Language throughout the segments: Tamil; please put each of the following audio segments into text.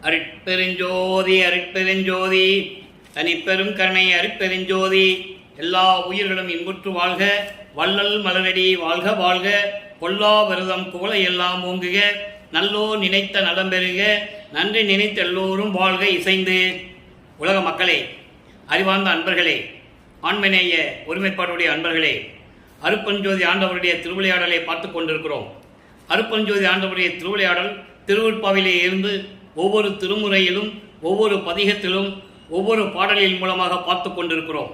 அருட்பெருஞ்சோதி அருட்பெருஞ்சோதி தனிப்பெரும் கருணை அருட்பெருஞ்சோதி. எல்லா உயிர்களும் இன்புற்று வாழ்க, வள்ளல் மலரடி வாழ்க வாழ்க. கொல்லா விரதம் குவளை எல்லாம் ஓங்குக, நல்லோ நினைத்த நலம் பெறுக, நன்றி நினைத்த எல்லோரும் வாழ்க இசைந்து. உலக மக்களே, அறிவார்ந்த அன்பர்களே, ஆண்மநேய ஒருமைப்பாடுடைய அன்பர்களே, அருட்பெருஞ்சோதி ஆண்டவருடைய திருவிளையாடலை பார்த்து கொண்டிருக்கிறோம். அருட்பெருஞ்சோதி ஆண்டவருடைய திருவிளையாடல் திருவருட்பாவிலே இருந்து ஒவ்வொரு திருமுறையிலும் ஒவ்வொரு பதிகத்திலும் ஒவ்வொரு பாடலின் மூலமாக பார்த்து கொண்டிருக்கிறோம்.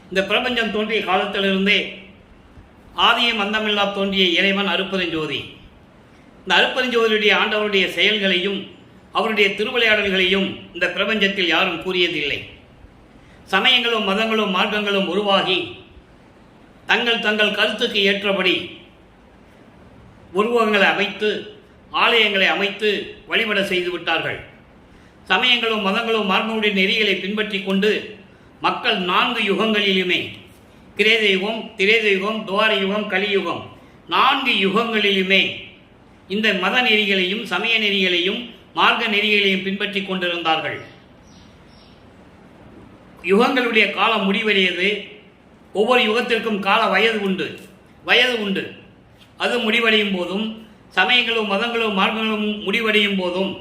இந்த பிரபஞ்சம் தோன்றிய காலத்திலிருந்தே ஆதியும் அந்தமில்லா தோன்றிய இறைவன் அருட்பெருஞ்சோதி. இந்த அருட்பெருஞ்சோதியுடைய ஆண்டவருடைய செயல்களையும் அவருடைய திருவிளையாடல்களையும் இந்த பிரபஞ்சத்தில் யாரும் கூறியதில்லை. சமயங்களும் மதங்களும் மார்க்கங்களும் உருவாகி தங்கள் தங்கள் கருத்துக்கு ஏற்றபடி உருவகங்களை அமைத்து ஆலயங்களை அமைத்து வழிபட செய்து விட்டார்கள். சமயங்களும் மதங்களும் மார்க்கங்களுடைய நெறிகளை பின்பற்றி கொண்டு மக்கள் 4 யுகங்களிலுமே, கிரேத யுகம், திரேத யுகம், துவார யுகம், கலியுகம், 4 யுகங்களிலுமே இந்த மத நெறிகளையும் சமய நெறிகளையும் மார்க்க நெறிகளையும் பின்பற்றி கொண்டிருந்தார்கள். யுகங்களுடைய காலம் முடிவடையது. ஒவ்வொரு யுகத்திற்கும் கால வயது உண்டு. அது முடிவடையும் போதும், சமயங்களும் மதங்களும் மார்க்கங்களும் முடிவடையும் போதும்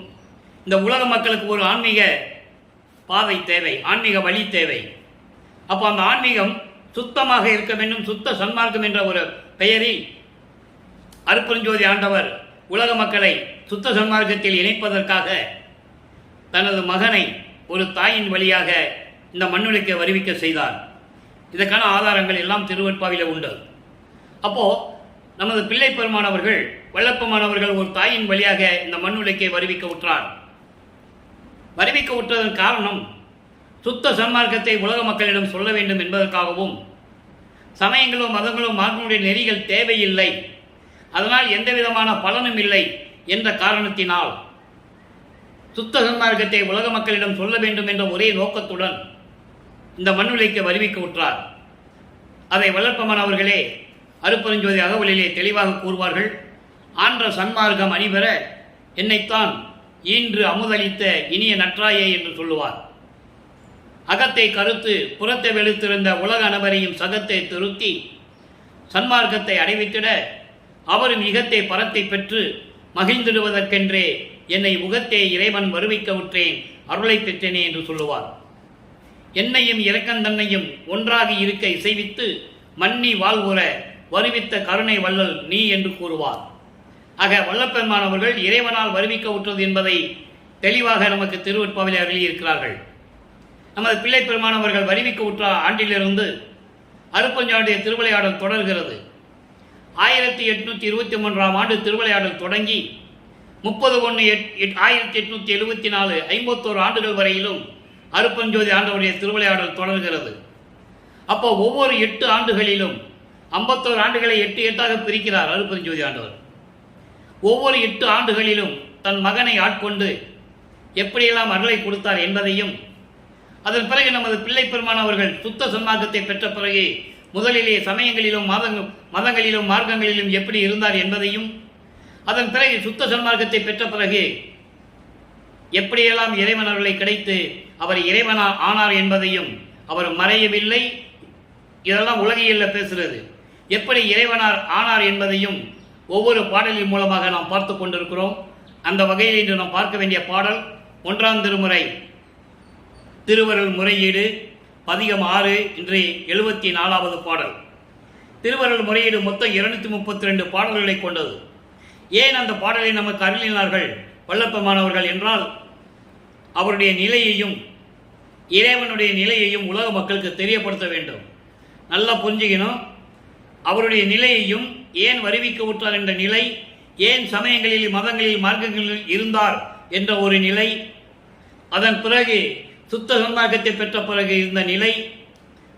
இந்த உலக மக்களுக்கு ஒரு ஆன்மீக பாதை தேவை, ஆன்மீக வழி தேவை. அப்போ அந்த ஆன்மீகம் சுத்தமாக இருக்க வேண்டும். சுத்த சன்மார்க்கம் என்ற ஒரு பெயரில் அருட்பெருஞ்சோதி ஆண்டவர் உலக மக்களை சுத்த சன்மார்க்கத்தில் இணைப்பதற்காக தனது மகனை ஒரு தாயின் வழியாக இந்த மண்ணுலகை வருவிக்க செய்தார். இதற்கான ஆதாரங்கள் எல்லாம் திருவருட்பாவிலே உண்டு. அப்போ நமது பிள்ளை பெருமானவர்கள், வல்லப்பமானவர்கள் ஒரு தாயின் வழியாக இந்த மண்ணுலகை வருவிக்க உற்றார். வருவிக்க உற்றதன் காரணம் சுத்த சன்மார்க்கத்தை உலக மக்களிடம் சொல்ல வேண்டும் என்பதற்காகவும், சமயங்களும் மதங்களும் மார்க்கங்களுடைய நெறிகள் தேவையில்லை, அதனால் எந்த விதமான பலனும் இல்லை என்ற காரணத்தினால் சுத்த சன்மார்க்கத்தை உலக மக்களிடம் சொல்ல வேண்டும் என்ற ஒரே நோக்கத்துடன் இந்த மண்ணுலகை வருவிக்க உற்றார். அதை வல்லப்பமானவர்களே அருட்பெருஞ்சோதி அகவலிலே தெளிவாக கூறுவார்கள். ஆன்ற சன்மார்க்கம் அணிபெற என்னைத்தான் ஈன்று அமுதளித்த இனிய நற்றாயே என்று சொல்லுவார். அகத்தை கருத்து புறத்தை வெளுத்திருந்த உலக அனைவரையும் சகத்தை திருத்தி சன்மார்க்கத்தை அடைவித்திட அவரும் இகத்தை பரத்தை பெற்று மகிழ்ந்திடுவதற்கென்றே என்னை உகத்தே இறைவன் வருவிக்க உற்றேன், அருளை பெற்றேனே என்று சொல்லுவார். என்னையும் இரக்கந்தன்னையும் ஒன்றாக இருக்க இசைவித்து மன்னி வாழ்வுற வருவித்த கருணை வள்ளல் நீ என்று கூறுவார். ஆக வல்லப்பெருமானவர்கள் இறைவனால் வருவிக்க உற்றது என்பதை தெளிவாக நமக்கு திருவருட்பாவிலே அருளியிருக்கிறார்கள். நமது பிள்ளை பெருமானவர்கள் வருவிக்க உற்ற ஆண்டிலிருந்து அருட்பெருஞ்சோதியுடைய திருவிளையாடல் தொடர்கிறது. 1823ஆம் ஆண்டு திருவிளையாடல் தொடங்கி 30/1/1874 51 ஆண்டுகள் வரையிலும் அருட்பெருஞ்சோதி ஆண்டவருடைய திருவிளையாடல் தொடர்கிறது. அப்போ ஒவ்வொரு 8 ஆண்டுகளிலும் 51 ஆண்டுகளை 8 பிரிக்கிறார் அருட்பெருஞ்சோதி ஆண்டவர். ஒவ்வொரு 8 ஆண்டுகளிலும் தன் மகனை ஆட்கொண்டு எப்படியெல்லாம் அருளை கொடுத்தார் என்பதையும், அதன் பிறகு நமது பிள்ளை பெருமானவர்கள் சுத்த சன்மார்க்கத்தை பெற்ற பிறகு முதலிலே சமயங்களிலும் மதங்களிலும் மார்க்கங்களிலும் எப்படி இருந்தார் என்பதையும், அதன் பிறகு சுத்த சன்மார்க்கத்தை பெற்ற பிறகு எப்படியெல்லாம் இறைவன் அருளை கிடைத்து அவர் இறைவனா ஆனார் என்பதையும், அவர் மறையவில்லை, இதெல்லாம் உலகியல்ல பேசுகிறது, எப்படி இறைவனார் ஆனார் என்பதையும் ஒவ்வொரு பாடலின் மூலமாக நாம் பார்த்து கொண்டிருக்கிறோம். அந்த வகையில் இன்று நாம் பார்க்க வேண்டிய பாடல் 1ஆம் திருமுறை திருவருள் முறையீடு பதிகம் 6, இன்று 74வது பாடல். திருவருள் முறையீடு மொத்தம் 232 பாடல்களை கொண்டது. ஏன் அந்த பாடலை நமக்கு அருளினார்கள் வல்லப்பமானவர்கள் என்றால், அவருடைய நிலையையும் இறைவனுடைய நிலையையும் உலக மக்களுக்கு தெரியப்படுத்த வேண்டும். நல்லா புரிஞ்சுக்கணும். அவருடைய நிலையையும், ஏன் வருவிக்க உற்றார் என்ற நிலை, ஏன் சமயங்களில் மதங்களில் மார்க்கங்களில் இருந்தார் என்ற ஒரு நிலை, அதன் பிறகு சுத்த சன்மார்க்கத்தை பெற்ற பிறகு இருந்த நிலை,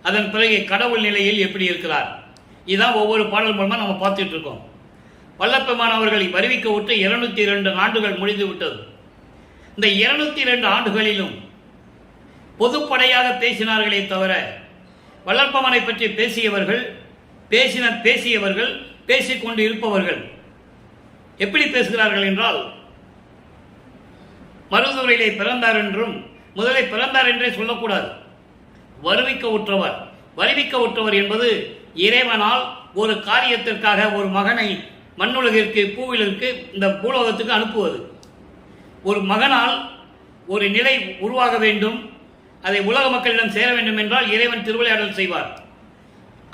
அதன் பிறகு கடவுள் நிலையில் எப்படி இருக்கிறார், இதுதான் ஒவ்வொரு பாடல் மூலமாக நம்ம பார்த்துட்டு இருக்கோம். வல்லப்பெருமானவர்களை வருவிக்க விட்டு 202 ஆண்டுகள் முடிந்து விட்டது. இந்த 202 ஆண்டுகளிலும் பொதுப்படையாக பேசினார்களே தவிர வல்லப்பெருமானை பற்றி பேசியவர்கள் பேசிக்கொண்டு இருப்பவர்கள் எப்படி பேசுகிறார்கள் என்றால், மருதுரையிலே பிறந்தார் என்றும் முதலில் பிறந்தார் என்றே சொல்லக்கூடாது. வருவிக்க உற்றவர். வருவிக்க உற்றவர் என்பது இறைவனால் ஒரு காரியத்திற்காக ஒரு மகனை மண்ணுலகிற்கு பூவிலிருக்கு இந்த பூலோகத்துக்கு அனுப்புவது. ஒரு மகனால் ஒரு நிலை உருவாக வேண்டும், அதை உலக மக்களிடம் சேர வேண்டும் என்றால் இறைவன் திருவிளையாடல் செய்வார்.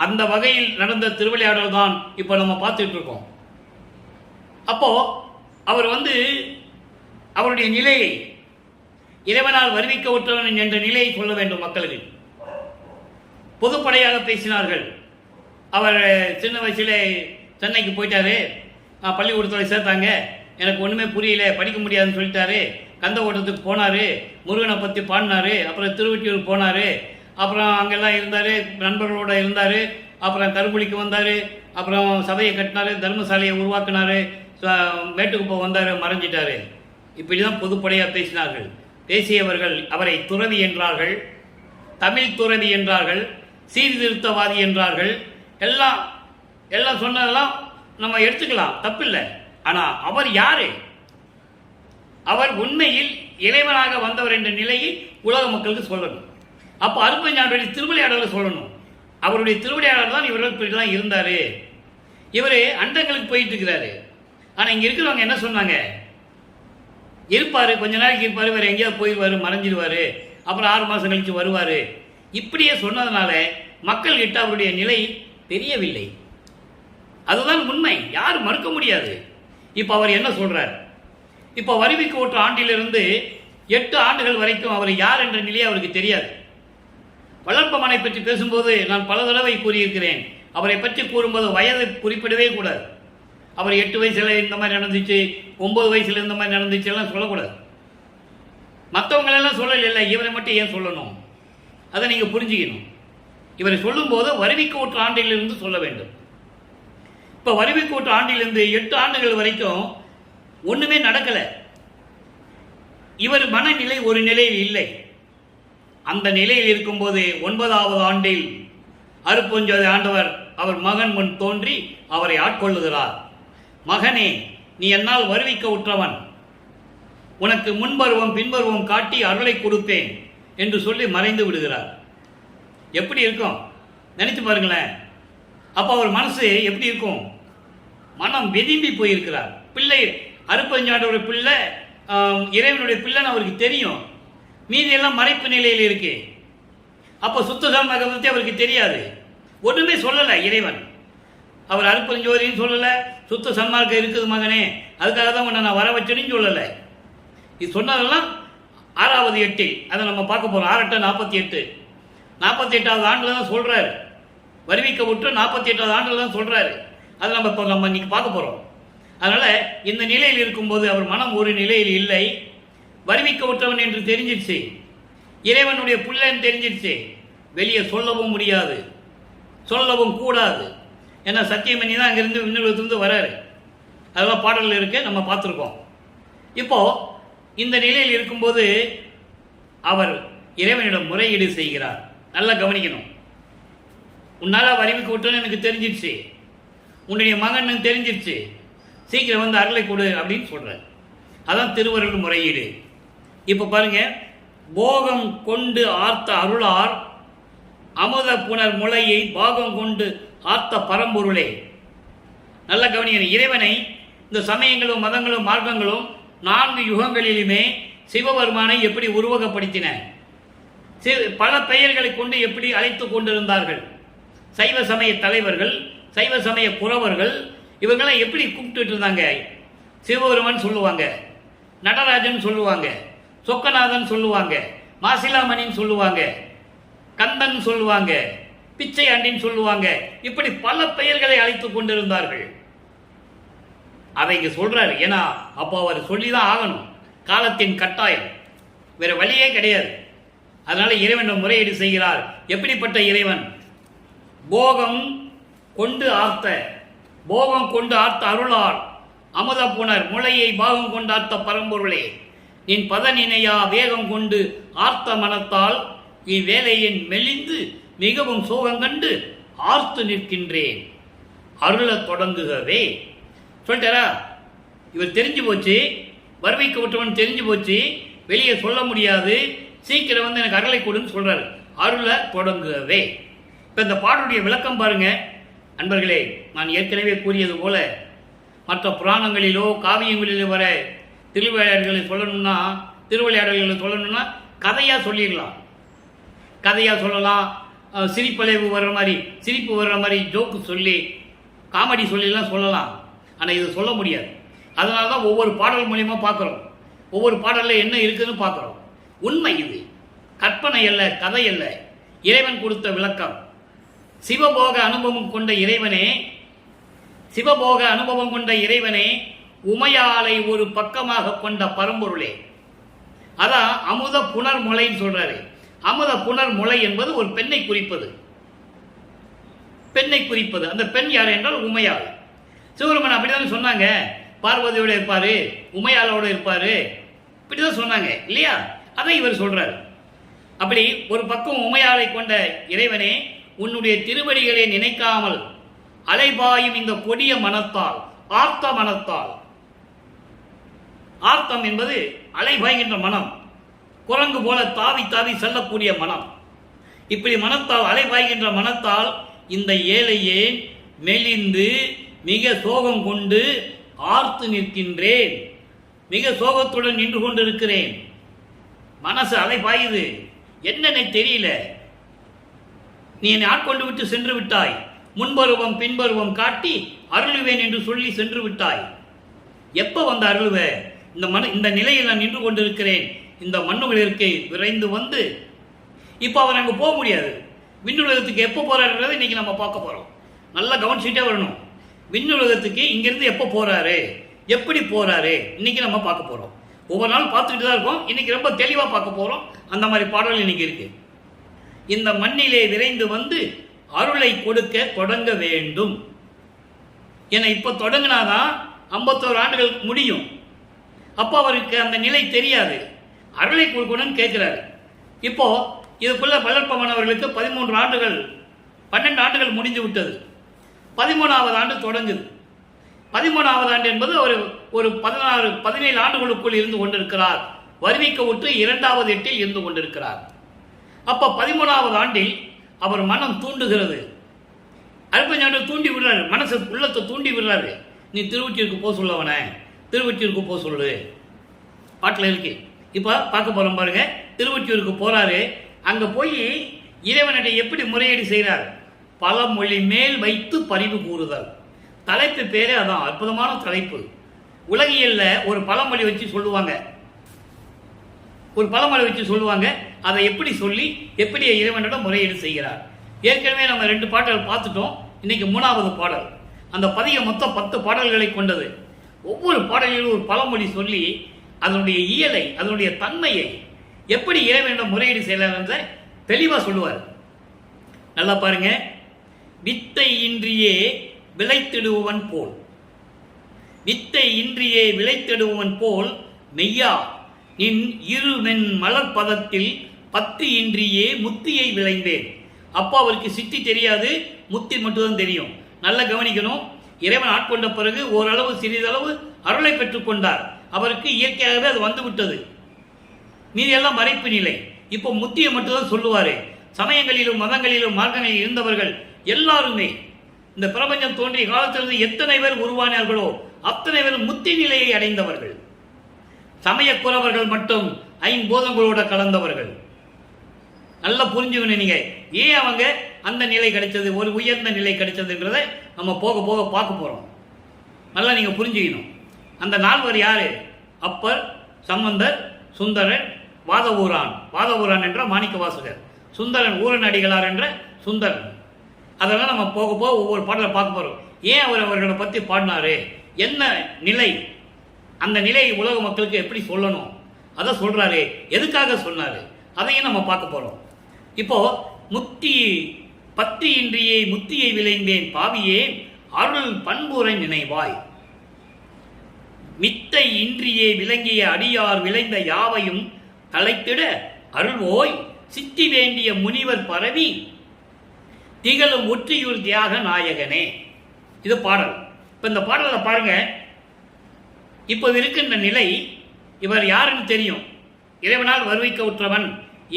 அந்த வகையில் நடந்த திருவிளையாடல் தான் இப்போ நம்ம பார்த்துட்டு இருக்கோம். அப்போ அவர் அவருடைய நிலையை இறைவனால் வருவிக்க உற்றவன் என்ற நிலையை சொல்ல வேண்டும் மக்களுக்கு. பொதுப்படையாக பேசினார்கள். அவர் சின்ன வயசுல சென்னைக்கு போயிட்டாரு, பள்ளிக்கூடத்தில் சேர்த்தாங்க, எனக்கு ஒன்றுமே புரியல, படிக்க முடியாதுன்னு சொல்லிட்டாரு. கந்த ஓட்டத்துக்கு போனார், முருகனை பற்றி பாடினார். அப்புறம் திருவொற்றியூர் போனார், அப்புறம் அங்கெல்லாம் இருந்தார், நண்பர்களோடு இருந்தார். அப்புறம் கருங்குழிக்கு வந்தார், அப்புறம் சபையை கட்டினார், தர்மசாலையை உருவாக்கினார், மேட்டுக்குப்போ வந்தார், மறைஞ்சிட்டார். இப்படி தான் பொதுப்படையாக பேசினார்கள். பேசியவர்கள் அவரை துறவி என்றார்கள், தமிழ் துறவி என்றார்கள், சீர்திருத்தவாதி என்றார்கள். எல்லாம் சொன்னதெல்லாம் நம்ம எடுத்துக்கலாம், தப்பில்லை. ஆனால் அவர் யாரு? அவர் உண்மையில் இறைவனாக வந்தவர் என்ற நிலையை உலக மக்களுக்கு சொல்லணும். அப்போ அருட்பெருஞ்சாண்டியுடைய திருவிளையாடலை சொல்லணும். அவருடைய திருவிளையாடல் தான் இவர்கள் இப்படிலாம் இருந்தார். இவர் அண்டங்களுக்கு போயிட்டு இருக்கிறாரு. ஆனால் இங்கே இருக்கிறவங்க என்ன சொன்னாங்க? இருப்பார், கொஞ்ச நாளைக்கு இருப்பார், வேறு எங்கேயாவது போயிடுவார், மறைஞ்சிடுவார், அப்புறம் 6 மாதம் கழித்து வருவார். இப்படியே சொன்னதுனால மக்கள்கிட்ட அவருடைய நிலை தெரியவில்லை. அதுதான் உண்மை, யாரும் மறுக்க முடியாது. இப்போ அவர் என்ன சொல்றார்? இப்போ வருவிக்க உற்ற ஆண்டிலிருந்து 8 ஆண்டுகள் வரைக்கும் அவர் யார் என்ற நிலையை அவருக்கு தெரியாது. வளர்ப்பமனை பற்றி பேசும்போது நான் பல தடவை கூறியிருக்கிறேன். அவரை பற்றி கூறும்போது வயதை குறிப்பிடவே கூடாது. அவர் 8 வயசுல இந்த மாதிரி நடந்துச்சு, 9 வயசுல இந்த மாதிரி நடந்துச்சு எல்லாம் சொல்லக்கூடாது. மற்றவங்களெல்லாம் சொல்லலை, இவரை மட்டும் ஏன் சொல்லணும்? அதை நீங்கள் புரிஞ்சுக்கணும். இவரை சொல்லும்போது வருவிக்க உற்ற ஆண்டிலிருந்து சொல்ல வேண்டும். இப்போ வருவிக்க உற்ற ஆண்டிலிருந்து 8 ஆண்டுகள் வரைக்கும் ஒன்றுமே நடக்கலை. இவர் மனநிலை ஒரு நிலையில் இல்லை. அந்த நிலையில் இருக்கும்போது 9வது ஆண்டில் அருட்பெருஞ்சோதி ஆண்டவர் அவர் மகன் முன் தோன்றி அவரை ஆட்கொள்ளுகிறார். மகனே, நீ என்னால் வருவிக்க உற்றவன், உனக்கு முன்பருவம் பின்பருவம் காட்டி அருளை கொடுப்பேன் என்று சொல்லி மறைந்து விடுகிறார். எப்படி இருக்கும் நினைச்சு பாருங்களேன். அப்போ அவர் மனசு எப்படி இருக்கும்? மனம் வெதும்பி போயிருக்கிறார். பிள்ளை அருட்பெருஞ்சாண்டவருடைய பிள்ளை இறைவனுடைய பிள்ளைன்னு அவருக்கு தெரியும், மீதியெல்லாம் மறைப்பு நிலையில் இருக்கு. அப்போ சுத்த சன்மார்க்கத்தை பற்றி அவருக்கு தெரியாது, ஒன்றுமே சொல்லலை இறைவன். அவர் அருட்பெருஞ்சோதின்னு சொல்லலை, சுத்த சன்மார்க்கம் இருக்குது மகனே, அதுக்காக தான் உன்னை நான் வர வச்சேன்னு சொல்லலை. இது சொன்னதெல்லாம் 6வது 8, அதை நம்ம பார்க்க போகிறோம். 6 8 48, 48வது ஆண்டில் தான் சொல்கிறாரு. வருவிக்க விட்டு 48வது ஆண்டில் தான் சொல்கிறாரு. அதை நம்ம இன்னைக்கு பார்க்க போகிறோம். அதனால் இந்த நிலையில் இருக்கும்போது அவர் மனம் ஒரு நிலையில் இல்லை. வருவிக்க விட்டவன் என்று தெரிஞ்சிடுச்சு, இறைவனுடைய பிள்ளைன்னு தெரிஞ்சிடுச்சு. வெளியே சொல்லவும் முடியாது, சொல்லவும் கூடாது. ஏன்னா சத்தியமணி தான் அங்கேருந்து விண்ணுலகத்திலிருந்து வராரு. அதெல்லாம் பாடல்கள் இருக்கு, நம்ம பார்த்துருக்கோம். இப்போது இந்த நிலையில் இருக்கும்போது அவர் இறைவனிடம் முறையீடு செய்கிறார். நல்லா கவனிக்கணும். உன்னால் வருவிக்க விட்டோன்னு எனக்கு தெரிஞ்சிடுச்சு, உன்னுடைய மகன் தெரிஞ்சிடுச்சு, சீக்கிரம் வந்து அருளை கொடு அப்படின்னு சொல்கிறார். அதான் திருவருள் முறையீடு. இப்போ பாருங்க, போகம் கொண்டு ஆர்த்த அருளார் அமுத புனர் முளையை பாகம் கொண்டு ஆர்த்த பரம்பொருளே. நல்ல கவனிக்கணும். இறைவனை இந்த சமயங்களும் மதங்களும் மார்க்கங்களும் 4 யுகங்களிலுமே சிவபெருமானை எப்படி உருவகப்படுத்தின, பல பெயர்களை கொண்டு எப்படி அழைத்து கொண்டிருந்தார்கள். சைவ சமய தலைவர்கள், சைவ சமய புறவர்கள், இவங்களாம் எப்படி கூப்பிட்டு இருந்தாங்க? சிவபெருமான் சொல்லுவாங்க, நடராஜன் சொல்லுவாங்க, சொக்கநாதன் சொல்லுவாங்க, மாசிலாமணின்னு சொல்லுவாங்க, கந்தன் சொல்லுவாங்க, பிச்சை ஆண்டின்னு சொல்லுவாங்க. இப்படி பல பெயர்களை அழைத்து கொண்டிருந்தார்கள். அதை இங்க சொல்றாரு. ஏன்னா அப்போ அவர் சொல்லிதான் ஆகணும், காலத்தின் கட்டாயம், வேற வழியே கிடையாது. அதனால இறைவன் முறையீடு செய்கிறார். எப்படிப்பட்ட இறைவன்? போகம் கொண்டு ஆர்த்த, போகம் கொண்டு ஆர்த்த அருளார் அமுத புனர் முளையை பாகம் கொண்டு ஆர்த்த பரம்பொருளே, நின் பத நினையா வேகம் கொண்டு ஆர்த்த மனத்தால் இவ்வேலையின் மெலிந்து மிகவும் சோகங்கண்டு ஆர்த்து நிற்கின்றேன், அருள தொடங்குகவே. சொல்லிட்டாரா? இவர் தெரிஞ்சு போச்சு, வறுமைக்கு விட்டவன் தெரிஞ்சு போச்சு, வெளியே சொல்ல முடியாது, சீக்கிரம் வந்து எனக்கு அருளை கொடுன்னு சொல்றாரு. அருளை தொடங்குவே. இப்போ இந்த பாடலுடைய விளக்கம் பாருங்க அன்பர்களே. நான் ஏற்கனவே கூறியது போல மற்ற புராணங்களிலோ காவியங்களிலோ வர திருவிளையாடல்களை சொல்லணும்னா கதையாக சொல்லிடலாம், கதையாக சொல்லலாம், சிரிப்பு வர்ற மாதிரி ஜோக்கு சொல்லி காமெடி சொல்லிலாம் சொல்லலாம். ஆனால் இது சொல்ல முடியாது. அதனால தான் ஒவ்வொரு பாடல் மூலியமாக பார்க்குறோம், ஒவ்வொரு பாடலில் என்ன இருக்குதுன்னு பார்க்குறோம். உண்மை இது, கற்பனை அல்ல, கதை அல்ல, இறைவன் கொடுத்த விளக்கம். சிவபோக அனுபவம் கொண்ட இறைவனே, உமையாலை ஒரு பக்கமாக கொண்ட பரம்பொருளே. அதான் அமுத புனர் முளைன்னு சொல்றாரு. அமுத புனர் முளை என்பது ஒரு பெண்ணை குறிப்பது. அந்த பெண் யார் என்றால் உமையாள். சிவபெருமான் அப்படிதான் சொன்னாங்க, பார்வதியோட இருப்பாரு, உமையாளோட இருப்பாரு, இப்படிதான் சொன்னாங்க இல்லையா? அதை இவர் சொல்றாரு. அப்படி ஒரு பக்கம் உமையாளை கொண்ட இறைவனே, உன்னுடைய திருவடிகளை நினைக்காமல் அலைபாயும் இந்த கொடிய மனத்தால், ஆர்த்த மனத்தால், ஆர்த்தம் என்பது அலைபாய்கின்ற மனம், குரங்கு போல தாவி தாவி செல்லக்கூடிய மனம். இப்படி மனத்தால், அலைபாய்கின்ற மனத்தால் இந்த ஏழையே மெலிந்து மிக சோகம் கொண்டு ஆர்த்து நிற்கின்றேன், மிக சோகத்துடன் நின்று கொண்டிருக்கிறேன். மனசு அலைபாயுது, என்னன்னு தெரியல. நீ என்னை ஆட்கொண்டு விட்டு சென்று விட்டாய், முன்பருவம் பின்பருவம் காட்டி அருளுவேன் என்று சொல்லி சென்று விட்டாய். எப்ப வந்து அருளுவ? இந்த நிலையில் நான் நின்று கொண்டிருக்கிறேன். இந்த மண்ணுகளிற்கு விரைந்து வந்து, இப்போ அவர் அங்கே போக முடியாது. விண்ணுலகத்துக்கு எப்போ போறாருன்றதை இன்னைக்கு நம்ம பார்க்க போறோம். நல்லா கவனிச்சுட்டே வரணும். விண்ணுலகத்துக்கு இங்கிருந்து எப்போ போறாரு, எப்படி போறாரு, இன்னைக்கு நம்ம பார்க்க போறோம். ஒவ்வொரு நாள் பார்த்துக்கிட்டு தான் இருக்கோம். இன்னைக்கு ரொம்ப தெளிவாக பார்க்க போறோம். அந்த மாதிரி பாடல் இன்னைக்கு இருக்கு. இந்த மண்ணிலே விரைந்து வந்து அருளை கொடுக்க தொடங்க வேண்டும் என இப்ப தொடங்கினாதான் 51 ஆண்டுகள் முடியும். அப்போ அவருக்கு அந்த நிலை தெரியாது. அருளை கொடுக்கணும்னு கேட்கிறாரு. இப்போ இதுக்குள்ள வளர்ப்பவன் அவர்களுக்கு 13 ஆண்டுகள் 12 ஆண்டுகள் முடிந்து விட்டது. 13வது ஆண்டு தொடங்குது. 13வது ஆண்டு என்பது அவர் ஒரு 17 ஆண்டுகளுக்குள் இருந்து கொண்டிருக்கிறார். வறுமைக்க விட்டு 2வது எட்டில் இருந்து கொண்டிருக்கிறார். அப்ப 13வது ஆண்டில் அவர் மனம் தூண்டுகிறது. அல்பஞாண்டு தூண்டி விடுறாரு, மனசு உள்ளத்தை தூண்டி விடுறாரு. நீ திருவொற்றியூருக்கு போக சொல்லவன, திருவொற்றியூருக்கு போக சொல்லு, பாட்டில் இருக்கு. இப்போ பார்க்க போறோம் பாருங்க. திருவொற்றியூருக்கு போறாரு. அங்க போய் இறைவனிட எப்படி முறையீடு செய்கிறார்? பழமொழி மேல் வைத்து பரிவு கூறுதல். தலைப்பு பேரே அதான், அற்புதமான தலைப்பு. உலகியல்ல ஒரு பழமொழி வச்சு சொல்லுவாங்க, அதை எப்படி சொல்லி எப்படி இறைவனிடம் முறையீடு செய்கிறார். ஏற்கனவே நம்ம 2 பாடல்கள் பார்த்துட்டோம். இன்னைக்கு 3வது பாடல். அந்த பதிகம் மொத்தம் 10 பாடல்களை கொண்டது. ஒவ்வொரு பாடலிலும் ஒரு பழமொழி சொல்லி அதனுடைய இயலை, அதனுடைய தன்மையை எப்படி இறைவனிடம் முறையீடு செய்யலாம் என்ற தெளிவா சொல்லுவார். நல்லா பாருங்க. வித்தை இன்றியே விளைத்திடுவன் போல் மெய்யா நின் இருமென் மலர்பதத்தில் பத்து இன்றியே முத்தியை விளைந்தேன். அப்பா அவருக்கு சித்தி தெரியாது, முத்தி மட்டும்தான் தெரியும். நல்லா கவனிக்கணும். இறைவன் ஆட்கொண்ட பிறகு ஓரளவு சிறிதளவு அருளை பெற்றுக்கொண்டார். அவருக்கு இயற்கையாகவே அது வந்து விட்டது. மீதி எல்லாம் மறைப்பு நிலை. இப்போ முத்தியை மட்டும்தான் சொல்லுவாரு. சமயங்களிலும் மதங்களிலும் மார்க்கங்களில் இருந்தவர்கள் எல்லாருமே இந்த பிரபஞ்சம் தோன்றிய காலத்திலிருந்து எத்தனை பேர் உருவானார்களோ அத்தனை பேர் முத்தி நிலையை அடைந்தவர்கள். சமயக்குறவர்கள் மட்டும் 5 பூதங்களோட கலந்தவர்கள். நல்லா புரிஞ்சுக்கணும். நீங்க ஏன் அவங்க அந்த நிலை கிடைச்சது, ஒரு உயர்ந்த நிலை கிடைச்சதுன்றத நம்ம போக போக பார்க்க போறோம். நல்லா நீங்க புரிஞ்சுக்கணும். அந்த 4 பேர் யாரு? அப்பர், சம்பந்தர், சுந்தரன், வாதவூரான் என்ற மாணிக்க வாசகர், சுந்தரன் ஊரன் அடிகளார் என்ற சுந்தரன். அதெல்லாம் நம்ம போக போக ஒவ்வொரு பாடலை பார்க்க போறோம். ஏன் அவர் அவர்களை பத்தி பாடினாரு, என்ன நிலை, அந்த நிலையை உலக மக்களுக்கு எப்படி சொல்லணும் அதை சொல்றாரு. எதுக்காக சொன்னாரு அதையும் நம்ம பார்க்க போறோம். இப்போ பத்தி இன்றியே முத்தியை விளைந்தேன் பாவியே அருள் பண்புரை நினைவாய். மித்தை இன்றியே விளங்கிய அடியார் விளைந்த யாவையும் தலைத்திட அருள்வோய் சித்தி வேண்டிய முனிவர் பரவி திகழும் ஒற்றியூர் தியாக நாயகனே. இது பாடல். இப்ப இந்த பாடலை பாருங்க. இப்போ இருக்கின்ற நிலை இவர் யாருன்னு தெரியும், இறைவனால் வருவிக்க உற்றவன்,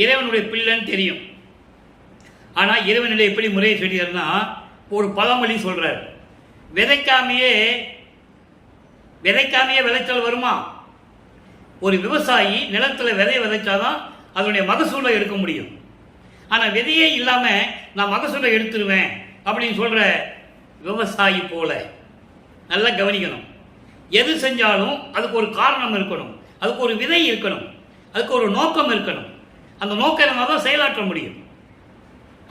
இறைவனுடைய பிள்ளைன்னு தெரியும். ஆனால் இறைவனிடம் எப்படி முறையை சொல்லிடுறா, ஒரு பழமொழி சொல்றார், விதைக்காமையே விளைச்சல் வருமா? ஒரு விவசாயி நிலத்தில் விதையை விதைச்சாதான் அதனுடைய மகசூலை எடுக்க முடியும். ஆனால் விதையே இல்லாமல் நான் மகசூலை எடுத்துருவேன் அப்படின்னு சொல்கிற விவசாயி போல நல்லா கவனிக்கணும். எது செஞ்சாலும் அதுக்கு ஒரு காரணம் இருக்கணும், அதுக்கு ஒரு விதை இருக்கணும், அதுக்கு ஒரு நோக்கம் இருக்கணும். அந்த நோக்கம் இருந்தால் தான் செயலாற்ற முடியும்.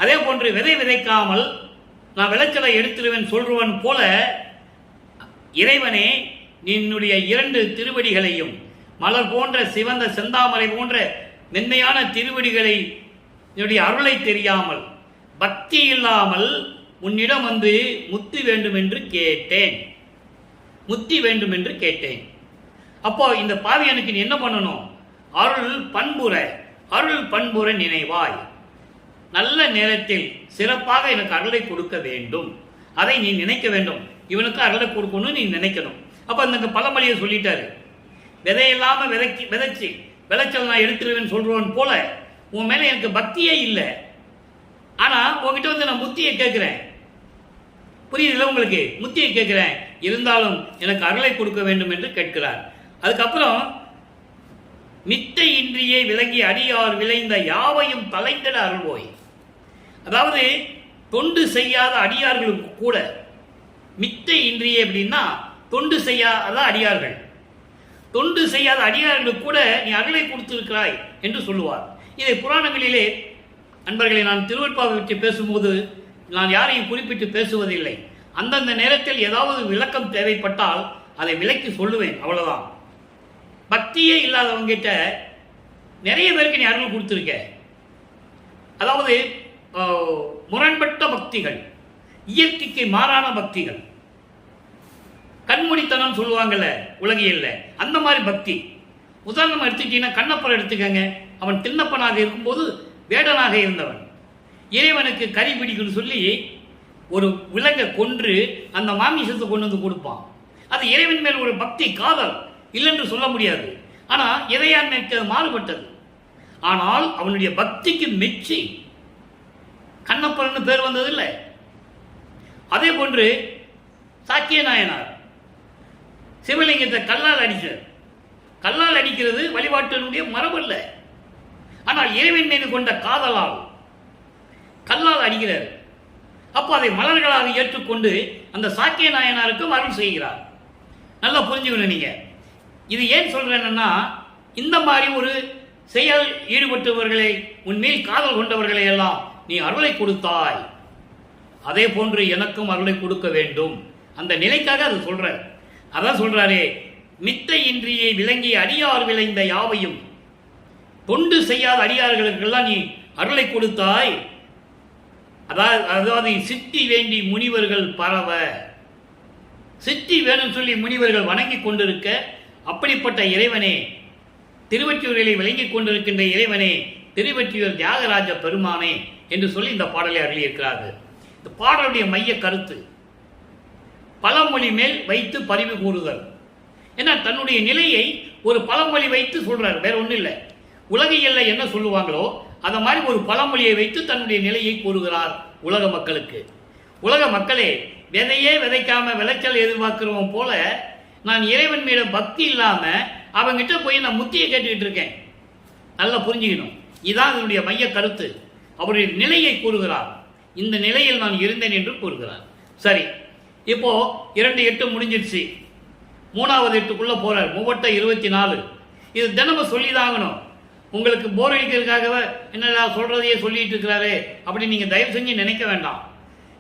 அதே போன்று விதை விதைக்காமல் நான் விளைச்சலை எடுத்துருவேன் சொல்றவன் போல இறைவனே நின்னுடைய 2 திருவடிகளையும் மலர் போன்ற சிவந்த செந்தாமரை போன்ற மென்மையான திருவடிகளை என்னுடைய அருளை தெரியாமல் பக்தி இல்லாமல் உன்னிடம் வந்து முத்தி வேண்டும் என்று கேட்டேன். அப்போ இந்த பாவியனுக்கு நீ என்ன பண்ணணும்? அருள் பண்புற நினைவாய், நல்ல நேரத்தில் சிறப்பாக எனக்கு அருளை கொடுக்க வேண்டும், அதை நீ நினைக்க வேண்டும். இவனுக்கு அருளை கொடுக்கணும்னு நீ நினைக்கணும். அப்போ அந்த பழமொழியை சொல்லிட்டாரு, விதையில்லாமல் விதைச்சி விளைச்சல் நான் எடுத்துருவேன்னு சொல்றவன் போல உன் மேலே எனக்கு பக்தியே இல்லை, ஆனால் உங்ககிட்ட வந்து நான் முத்தியை கேட்குறேன். புரியுதுல உங்களுக்கு? முத்தியை கேட்குறேன், இருந்தாலும் எனக்கு அருளை கொடுக்க வேண்டும் என்று கேட்கிறார். அதுக்கப்புறம் மித்தை இன்றியே விளங்கி அடியார் விளைந்த யாவையும் தலைந்திட அருள்வோய். அதாவது தொண்டு செய்யாத அடியார்களுக்கு கூட, மித்தை இன்றியே அப்படின்னா தொண்டு செய்யாத அடியார்கள், தொண்டு செய்யாத அடியார்களுக்கு கூட நீ அருளை கொடுத்திருக்கிறாய் என்று சொல்லுவார். இதை புராணங்களிலே அன்பர்களை நான் திருவெட்பாவை பற்றி பேசும்போது நான் யாரையும் குறிப்பிட்டு பேசுவதில்லை. அந்தந்த நேரத்தில் ஏதாவது விளக்கம் தேவைப்பட்டால் அதை விளக்கி சொல்லுவேன், அவ்வளவுதான். பக்தியே இல்லாதவங்கிட்ட நிறைய பேருக்கு நீ அருள் கொடுத்துருக்க. அதாவது முரண்பட்ட பக்திகள், இயற்கைக்கு மாறான பக்திகள், கண்மூடித்தனம் சொல்லுவாங்கல்ல உலகியல்ல, அந்த மாதிரி பக்தி. உதாரணம் எடுத்துக்கிட்டீங்கன்னா கண்ணப்பரை எடுத்துக்கங்க. அவன் திண்ணப்பனாக இருக்கும்போது வேடனாக இருந்தவன். இறைவனுக்கு கறி பிடிக்குன்னு சொல்லி ஒரு விலங்கை கொன்று அந்த மாமிசத்தை கொண்டு வந்து கொடுப்பான். அது இறைவன் மேல் ஒரு பக்தி, காதல் இல்லைன்று சொல்ல முடியாது. ஆனால் இறையாண்மைக்கு மாறுபட்டது. ஆனால் அவனுடைய பக்திக்கு மெச்சி கண்ணப்பன் பேர் வந்ததில்லை. அதே போன்று சாக்கிய நாயனார் சிவலிங்கத்தை கல்லால் அடிச்சார். கல்லால் அடிக்கிறது வழிபாட்டினுடைய மரபல்ல. ஆனால் இறைவன் மீது கொண்ட காதலால் கல்லால் அடிக்கிறார். அப்போ அதை மலர்களாக ஏற்றுக்கொண்டு அந்த சாக்கிய நாயனாருக்கு அருள் செய்கிறார். நல்லா புரிஞ்சுக்கணும் நீங்க. இது ஏன் சொல்றேன்னா, இந்த மாதிரி ஒரு செயல் ஈடுபட்டவர்களை, உன்மேல் காதல் கொண்டவர்களை எல்லாம் நீ அருளை கொடுத்தாய், அதே போன்று எனக்கும் அருளை கொடுக்க வேண்டும். அந்த நிலைக்காக அது சொல்ற. அதான் சொல்றாரே, மித்தை இன்றியே விளங்கி அடியார் விளைந்த யாவையும், தொண்டு செய்யாத அடியார்களுக்கெல்லாம் நீ அருளை கொடுத்தாய். அதாவது சித்தி வேண்டி முனிவர்கள் பரவ, சித்தி வேணும் சொல்லி முனிவர்கள் வணங்கி கொண்டிருக்க, அப்படிப்பட்ட இறைவனே, திருவொற்றியூரிலே விளங்கி கொண்டிருக்கின்ற இறைவனே, திருவொற்றியூர் தியாகராஜ பெருமானே என்று சொல்லி இந்த பாடலை அருளியிருக்கிறார்கள். இந்த பாடலுடைய மைய கருத்து பழமொழி மேல் வைத்து பரிவு கூறுதல். ஏன்னா தன்னுடைய நிலையை ஒரு பழமொழி வைத்து சொல்றார், வேற ஒன்றும் இல்லை. உலகியல்ல என்ன சொல்லுவாங்களோ அந்த மாதிரி ஒரு பழமொழியை வைத்து தன்னுடைய நிலையை கூறுகிறார் உலக மக்களுக்கு. உலக மக்களே, விதையே விதைக்காம விளைச்சல் எதிர்பார்க்கிறவன் போல நான் இறைவன் மீது பக்தி இல்லாம அவங்கிட்ட போய் நான் முத்தியை கேட்டுக்கிட்டு இருக்கேன். நல்லா புரிஞ்சுக்கணும். இதுதான் அதனுடைய மைய கருத்து. அவருடைய நிலையை கூறுகிறார். இந்த நிலையில் நான் இருந்தேன் என்று கூறுகிறார். சரி, இப்போ 2:8 முடிஞ்சிடுச்சு. 3வது 8க்குள்ள போறார். 3:24. இது தினமும் சொல்லிதாகணும். உங்களுக்கு போர் அடிக்கிறதுக்காகவே என்னடா சொல்றதையே சொல்லிட்டு இருக்கிறாரு அப்படி நீங்க தயவு செஞ்சு நினைக்க வேண்டாம்.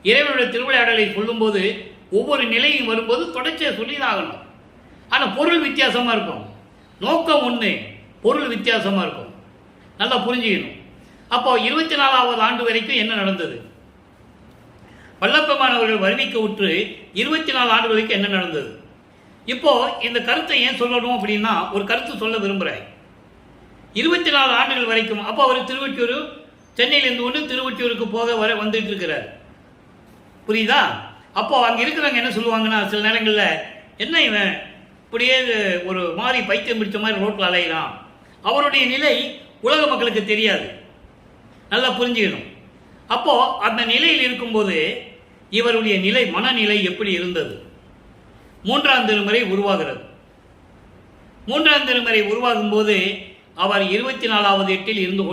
இறைவனுடைய திருவிளையாடலை சொல்லும்போது ஒவ்வொரு நிலையும் வரும்போது தொடர்ச்சியை சொல்லிதாகணும். ஆனால் பொருள் வித்தியாசமா இருக்கும். நோக்கம் ஒன்று, பொருள் வித்தியாசமா இருக்கும். நல்லா புரிஞ்சுக்கணும். அப்போ 24வது ஆண்டு வரைக்கும் என்ன நடந்தது? வல்லப்பமானவர்கள் வருவிக்க உற்று 24 ஆண்டு வரைக்கும் என்ன நடந்தது? இப்போ இந்த கருத்தை ஏன் சொல்லணும் அப்படின்னா, ஒரு கருத்து சொல்ல விரும்புகிறேன். 24 ஆண்டுகள் வரைக்கும் அப்போ அவர் திருவொற்றியூர், சென்னையிலேருந்து கொண்டு திருவொற்றியூருக்கு போக வந்துட்டு இருக்கிறார். புரியுதா? அப்போ அங்கே இருக்கிறவங்க என்ன சொல்லுவாங்கன்னா, சில நேரங்களில் என்ன இவன் இப்படியே ஒரு மாதிரி பைத்தியம் பிடிச்ச மாதிரி ரோட்டில் அலைகிறான். அவருடைய நிலை உலக மக்களுக்கு தெரியாது, நல்லா புரிஞ்சுக்கணும். அப்போ அந்த நிலையில் இருக்கும்போது இவருடைய நிலை, மனநிலை எப்படி இருந்தது? மூன்றாம் திருமுறை உருவாகிறது. மூன்றாம் திருமுறை உருவாகும் போது அவர் 24வது எட்டில் இருந்து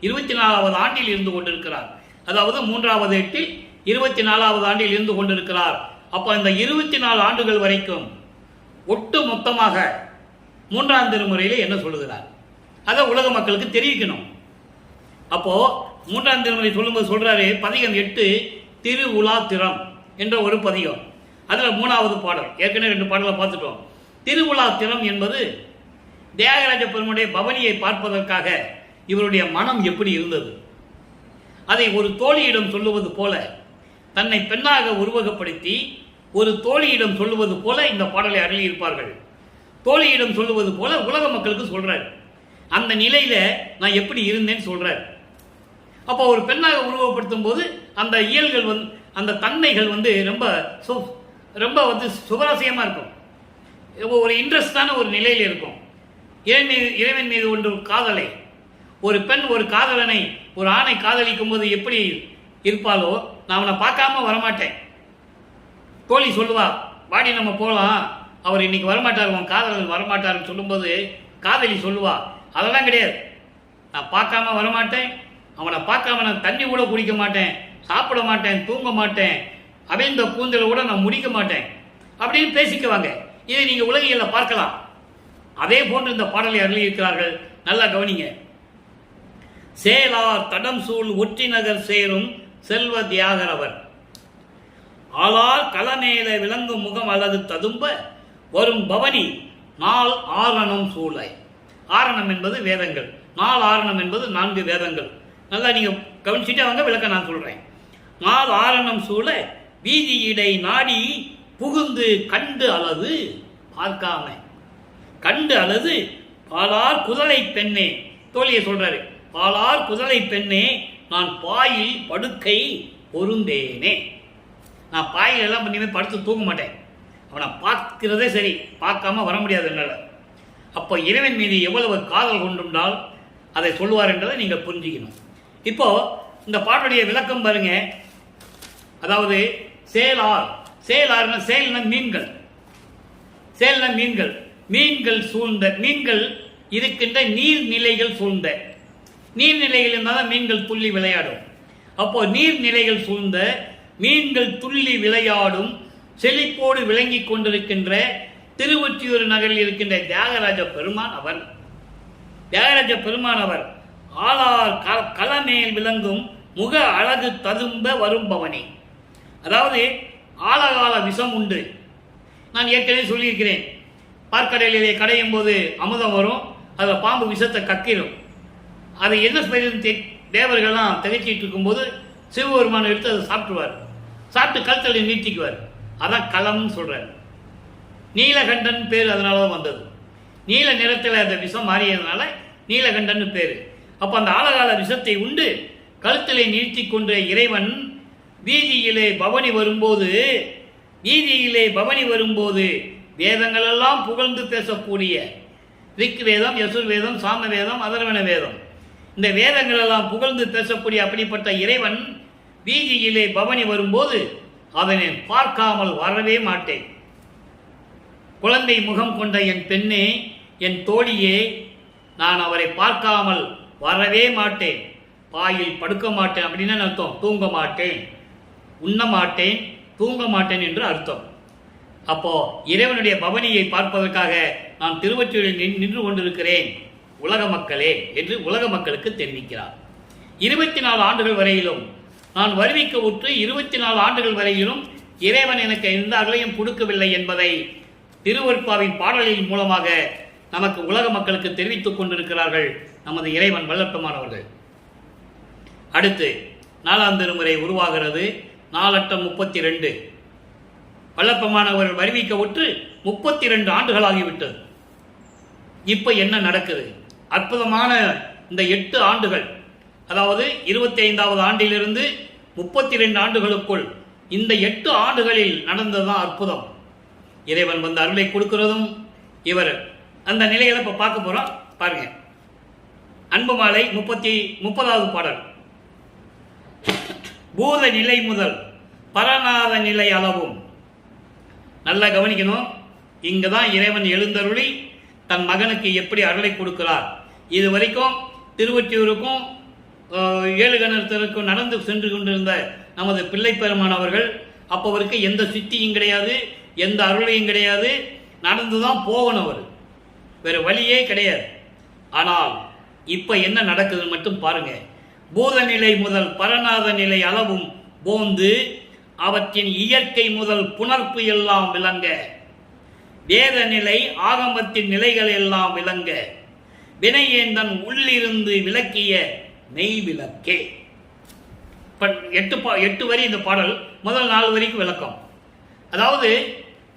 24வது ஆண்டில் இருந்து கொண்டிருக்கிறார். அதாவது 3வது எட்டில் 24வது ஆண்டில் இருந்து கொண்டிருக்கிறார். அப்போ இந்த 24 ஆண்டுகள் வரைக்கும் ஒட்டு மொத்தமாக மூன்றாம் திருமுறையில் என்ன சொல்லுகிறார் அதை உலக மக்களுக்கு தெரிவிக்கணும். அப்போ மூன்றாம் திருமுறை சொல்லும்போது சொல்றாரு, பதிகம் 8 திருவுலா திறம் என்ற ஒரு பதிகம். அதில் 3வது பாடல், ஏற்கனவே 2 பாடலை பார்த்துட்டோம். திருவுலா திறம் என்பது தியாகராஜ பெருமானுடைய பவனியை பார்ப்பதற்காக இவருடைய மனம் எப்படி இருந்தது, அதை ஒரு தோழியிடம் சொல்லுவது போல, தன்னை பெண்ணாக உருவகப்படுத்தி ஒரு தோழியிடம் சொல்லுவது போல இந்த பாடலை அருளியிருப்பார்கள். தோழியிடம் சொல்லுவது போல உலக மக்களுக்கு சொல்றார். அந்த நிலையில நான் எப்படி இருந்தேன்னு சொல்றார். அப்போ ஒரு பெண்ணாக உருவப்படுத்தும் போது அந்த இயல்கள் அந்த தன்மைகள் ரொம்ப ரொம்ப சுவாரஸ்யமா இருக்கும், ஒரு இன்ட்ரெஸ்டான ஒரு நிலையில் இருக்கும். இறைவன் மீது ஒன்று காதலை, ஒரு பெண் ஒரு காதலனை, ஒரு ஆணை காதலிக்கும் போது எப்படி இருப்பாளோ, நான் அவனை பார்க்காம வரமாட்டேன். தோழி சொல்லுவா, வாடி நம்ம போகலாம், அவர் இன்னைக்கு வரமாட்டார், உன் காதலன் வரமாட்டார்னு சொல்லும்போது காதலி சொல்லுவா, அதெல்லாம் கிடையாது, நான் பார்க்காம வரமாட்டேன், அவனை பார்க்காம நான் தண்ணி கூட குடிக்க மாட்டேன், சாப்பிட மாட்டேன், தூங்க மாட்டேன், அவைந்த கூந்தலை கூட நான் முடிக்க மாட்டேன் அப்படின்னு பேசிக்குவாங்க. இதை நீங்க உலகியல்ல பார்க்கலாம். அதே போன்று இந்த பாடலை அருளியிருக்கிறார்கள், நல்லா கவனிங்க. சேலார் தடம் சூழ் ஒற்றி நகர் சேரும் செல்வ தியாகரவர், ஆளார் களமேல விளங்கும் முகம் அல்லது ததும்ப வரும் பவனி நாள் ஆரணம் சூளை. ஆரணம் என்பது வேதங்கள், நாள் ஆரணம் என்பது 4 வேதங்கள். நல்லா நீங்க கவனிச்சுட்டே வாங்க, விளக்க நான் சொல்றேன். நாள் ஆரணம் சூழ வீதியிடை நாடி புகுந்து கண்டு அளவு பார்க்காம, கண்டு அளவு பாலார் குதலை பெண்ணே, தோழியை சொல்றாரு, பாலார் குதலை பெண்ணே நான் பாயில் படுக்கை பொருந்தேனே. நான் பாயில் எல்லாம் பண்ணியுமே படுத்து தூங்க மாட்டேன், அவனை பார்க்கிறதே சரி, பார்க்காம வர முடியாது என்னால். அப்போ இறைவன் மீது எவ்வளவு காதல் கொண்டுண்டால் அதை சொல்லுவார் என்றதை நீங்கள் புரிஞ்சுக்கணும். இப்போ இந்த பாட்டுடைய விளக்கம் பாருங்க. அதாவது சேலார், சேலார்னா சேல்னா மீன்கள், சேல்னா மீன்கள், மீன்கள் சூழ்ந்த, மீன்கள் இருக்கின்ற நீர்நிலைகள் சூழ்ந்த, நீர்நிலைகள் இருந்தால் மீன்கள் துள்ளி விளையாடும். அப்போ நீர்நிலைகள் சூழ்ந்த மீன்கள் துள்ளி விளையாடும் செழிப்போடு விளங்கி கொண்டிருக்கின்ற திருவொற்றியூர் நகரில் இருக்கின்ற தியாகராஜ பெருமான் அவர். தியாகராஜ பெருமான் அவர் ஆளார் களமேல் விளங்கும் முக அழகு ததும்ப வரும் பவனி. அதாவது ஆழகால விஷம் உண்டு. நான் ஏற்கனவே சொல்லியிருக்கிறேன், பார்க்கடலிலே கடையும் போது அமுதம் வரும், அதில் பாம்பு விஷத்தை கக்கிடும். அதை என்ன செய்து தேவர்கள்லாம் திகைச்சிட்டு இருக்கும்போது சிவபெருமான் எடுத்து அதை சாப்பிட்டுருவார், சாப்பிட்டு கழுத்தலை நீட்டிக்குவார். அதான் களம்னு சொல்றார். நீலகண்டன் பேர் அதனால தான் வந்தது. நீல நிறத்தில் அந்த விஷம் மாறியதுனால நீலகண்டன் பேர். அப்போ அந்த ஆழகால விஷத்தை உண்டு கழுத்தலை நீட்டி கொண்ட இறைவன் வீதியிலே பவனி வரும்போது, வீதியிலே பவனி வரும்போது வேதங்கள் எல்லாம் புகழ்ந்து பேசக்கூடிய ரிக் வேதம், யசுர் வேதம், சாம வேதம், அதர்வன வேதம், இந்த வேதங்கள் எல்லாம் புகழ்ந்து பேசக்கூடிய அப்படிப்பட்ட இறைவன் வீதியிலே பவனி வரும்போது அதனை பார்க்காமல் வரவே மாட்டேன். குழந்தை முகம் கொண்ட என் பெண்ணே, என் தோழியே, நான் அவரை பார்க்காமல் வரவே மாட்டேன். பாயில் படுக்க மாட்டேன் அப்படின்னு அர்த்தம், தூங்க மாட்டேன், உண்ண மாட்டேன், தூங்க மாட்டேன் என்று அர்த்தம். அப்போ இறைவனுடைய பவனியை பார்ப்பதற்காக நான் திருவொற்றியூரில் நின்று கொண்டிருக்கிறேன் உலக மக்களே என்று உலக மக்களுக்கு தெரிவிக்கிறார். 24 ஆண்டுகள் வரையிலும் நான் வருவிக்க உற்று 24 ஆண்டுகள் வரையிலும் இறைவன் எனக்கு எந்த அகலையும் கொடுக்கவில்லை என்பதை திருவருட்பாவின் பாடலின் மூலமாக நமக்கு உலக மக்களுக்கு தெரிவித்துக் கொண்டிருக்கிறார்கள் நமது இறைவன் வல்லப்பமானவர்கள். அடுத்து 4ஆம் திருமுறை உருவாகிறது. 4×32 வல்லப்பமானவர்கள் வருவிக்க உற்று 32 ஆண்டுகளாகிவிட்டது. இப்ப என்ன நடக்குது? அற்புதமான இந்த 8 ஆண்டுகள், அதாவது 25வது ஆண்டிலிருந்து 32 ஆண்டுகளுக்குள் இந்த 8 ஆண்டுகளில் நடந்ததுதான் அற்புதம். இறைவன் வந்து அருளை கொடுக்கிறதும், இவர் அந்த நிலைகளை இப்போ பார்க்க போகிறோம். பாருங்க. அன்பு மாலை 30வது பாடல். பூத நிலை முதல் பரநாத நிலை அளவும். நல்லா கவனிக்கணும். இங்கே தான் இறைவன் எழுந்தருளி தன் மகனுக்கு எப்படி அருளை கொடுக்கிறார். இது வரைக்கும் திருவொற்றியூருக்கும் ஏழுகணத்திற்கும் நடந்து சென்று கொண்டிருந்த நமது பிள்ளை பெருமான் அவர்கள் அப்போவருக்கு எந்த சித்தியும் கிடையாது, எந்த அருளையும் கிடையாது, நடந்து தான் போகணும். அவர் வேறு வழியே கிடையாது. ஆனால் இப்போ என்ன நடக்குதுன்னு மட்டும் பாருங்க. பூத நிலை முதல் பரநாத நிலை அளவும் போந்து அவற்றின் இயற்கை முதல் புணர்ப்பு எல்லாம் விளங்க, வேத நிலை ஆகமத்தின் நிலைகள் எல்லாம் விளங்க, வினையேந்தன் உள்ளிருந்து விளக்கிய மெய் விளக்கே. 8 வரி இந்த பாடல். முதல் 4 வரிக்கு விளக்கம். அதாவது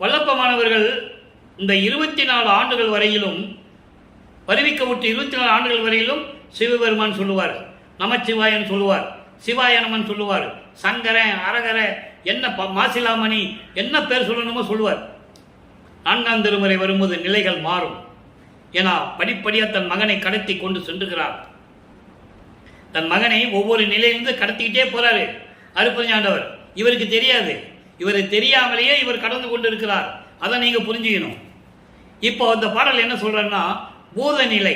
வல்லப்பமானவர்கள் இந்த 24 ஆண்டுகள் வரையிலும் வருவிக்க விட்டு 24 ஆண்டுகள் வரையிலும் சிவபெருமான் சொல்லுவார், நமச்சிவாயன் சொல்லுவார், சிவாயனமன் சொல்லுவார், சங்கர அரகர என்ன மாசிலாமணி என்ன பேர் சொல்லணுமோ சொல்லுவார். 4ஆம் திருமுறை வரும்போது நிலைகள் மாறும். ஏன்னா படிப்படியாக தன் மகனை கடத்தி கொண்டு சென்றுகிறார். தன் மகனை ஒவ்வொரு நிலையிலிருந்து கடத்திக்கிட்டே போறாரு அருட்பெருஞ்சாண்டவர். இவருக்கு தெரியாது. இவரை தெரியாமலேயே இவர் கடந்து கொண்டு இருக்கிறார். அதை நீங்க புரிஞ்சுக்கணும். இப்போ இந்த பாடல் என்ன சொல்றன்னா, பூத நிலை,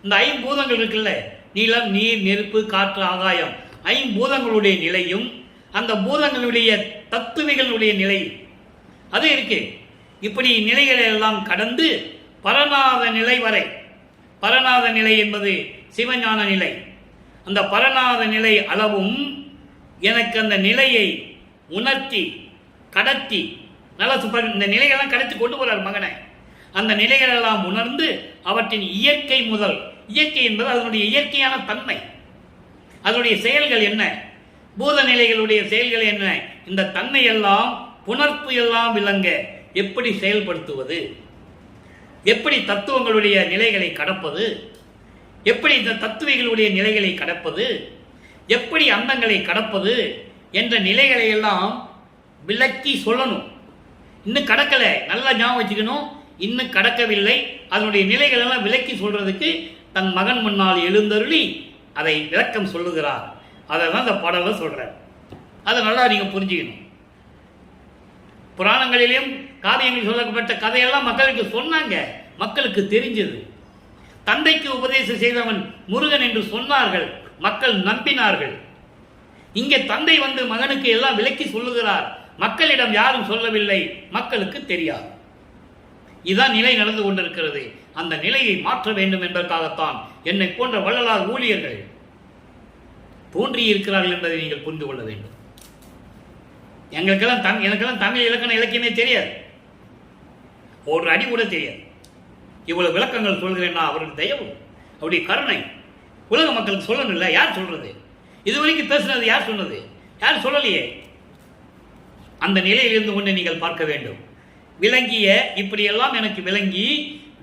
இந்த 5 பூதங்கள் இருக்குல்ல, நிலம் நீர் நெருப்பு காற்று ஆகாயம், 5 பூதங்களுடைய நிலையும் அந்த பூதங்களுடைய தத்துவிகளுடைய நிலை அது இருக்கு. இப்படி நிலைகளை எல்லாம் கடந்து பரநாத நிலை வரை. பரநாத நிலை என்பது சிவஞான நிலை. அந்த பரநாத நிலை அளவும் எனக்கு அந்த நிலையை உணர்த்தி கடத்தி நல்லா சூப்பர். இந்த நிலைகளெல்லாம் கடத்தி கொண்டு போறார் மகனை. அந்த நிலைகளெல்லாம் உணர்ந்து அவற்றின் இயற்கை முதல், இயற்கை என்பது அதனுடைய இயற்கையான தன்மை, அதனுடைய செயல்கள் என்ன, பூத நிலைகளுடைய செயல்கள் என்ன, இந்த தன்மை எல்லாம் புணர்ப்பு எல்லாம் விளங்க எப்படி செயல்படுத்துவது, எப்படி தத்துவங்களுடைய நிலைகளை கடப்பது, எப்படி இந்த தத்துவிகளுடைய நிலைகளை கடப்பது, எப்படி அந்தங்களை கடப்பது என்ற நிலைகளை எல்லாம் விளக்கி சொல்லணும். இன்னும் கடக்கல, நல்லா ஞாபகம் வச்சுக்கணும். இன்னும் கடக்கவில்லை. அதனுடைய நிலைகள் எல்லாம் விளக்கி சொல்றதுக்கு தன் மகன் முன்னால் எழுந்தருளி அதை விளக்கம் சொல்லுகிறார். அதை தான் இந்த பாடல சொல்றார். அதை நல்லா நீங்க புரிஞ்சுக்கணும். புராணங்களிலும் காவியங்களில் சொல்லப்பட்ட கதையெல்லாம் மக்களுக்கு சொன்னாங்க, மக்களுக்கு தெரிஞ்சது. தந்தைக்கு உபதேசம் செய்தவன் முருகன் என்று சொன்னார்கள், மக்கள் நம்பினார்கள். இங்கே தந்தை வந்து மகனுக்கு எல்லாம் விளக்கி சொல்லுகிறார். மக்களிடம் யாரும் சொல்லவில்லை, மக்களுக்கு தெரியாது. இதுதான் நிலை நடந்து கொண்டிருக்கிறது. அந்த நிலையை மாற்ற வேண்டும் என்பதற்காகத்தான் என்னை போன்ற வள்ளலார் ஊழியர்கள் தோன்றியிருக்கிறார்கள் என்பதை நீங்கள் புரிந்து கொள்ள வேண்டும். எனக்கெல்லாம் தமிழ் இலக்கண இலக்கியமே தெரியாது, ஒரு அடி கூட தெரியாது. இவ்வளவு விளக்கங்கள் சொல்கிறேன்னா அவருடைய தயவு, அவருடைய கருணை உலக மக்களுக்கு சொல்லணும்ல. யார் சொல்றது? இதுவரைக்கும் பேசுனது யார் சொன்னது? யார் சொல்லலையே. அந்த நிலையில் இருந்து கொண்டு நீங்கள் பார்க்க வேண்டும். விளங்கிய இப்படியெல்லாம் எனக்கு விளங்கி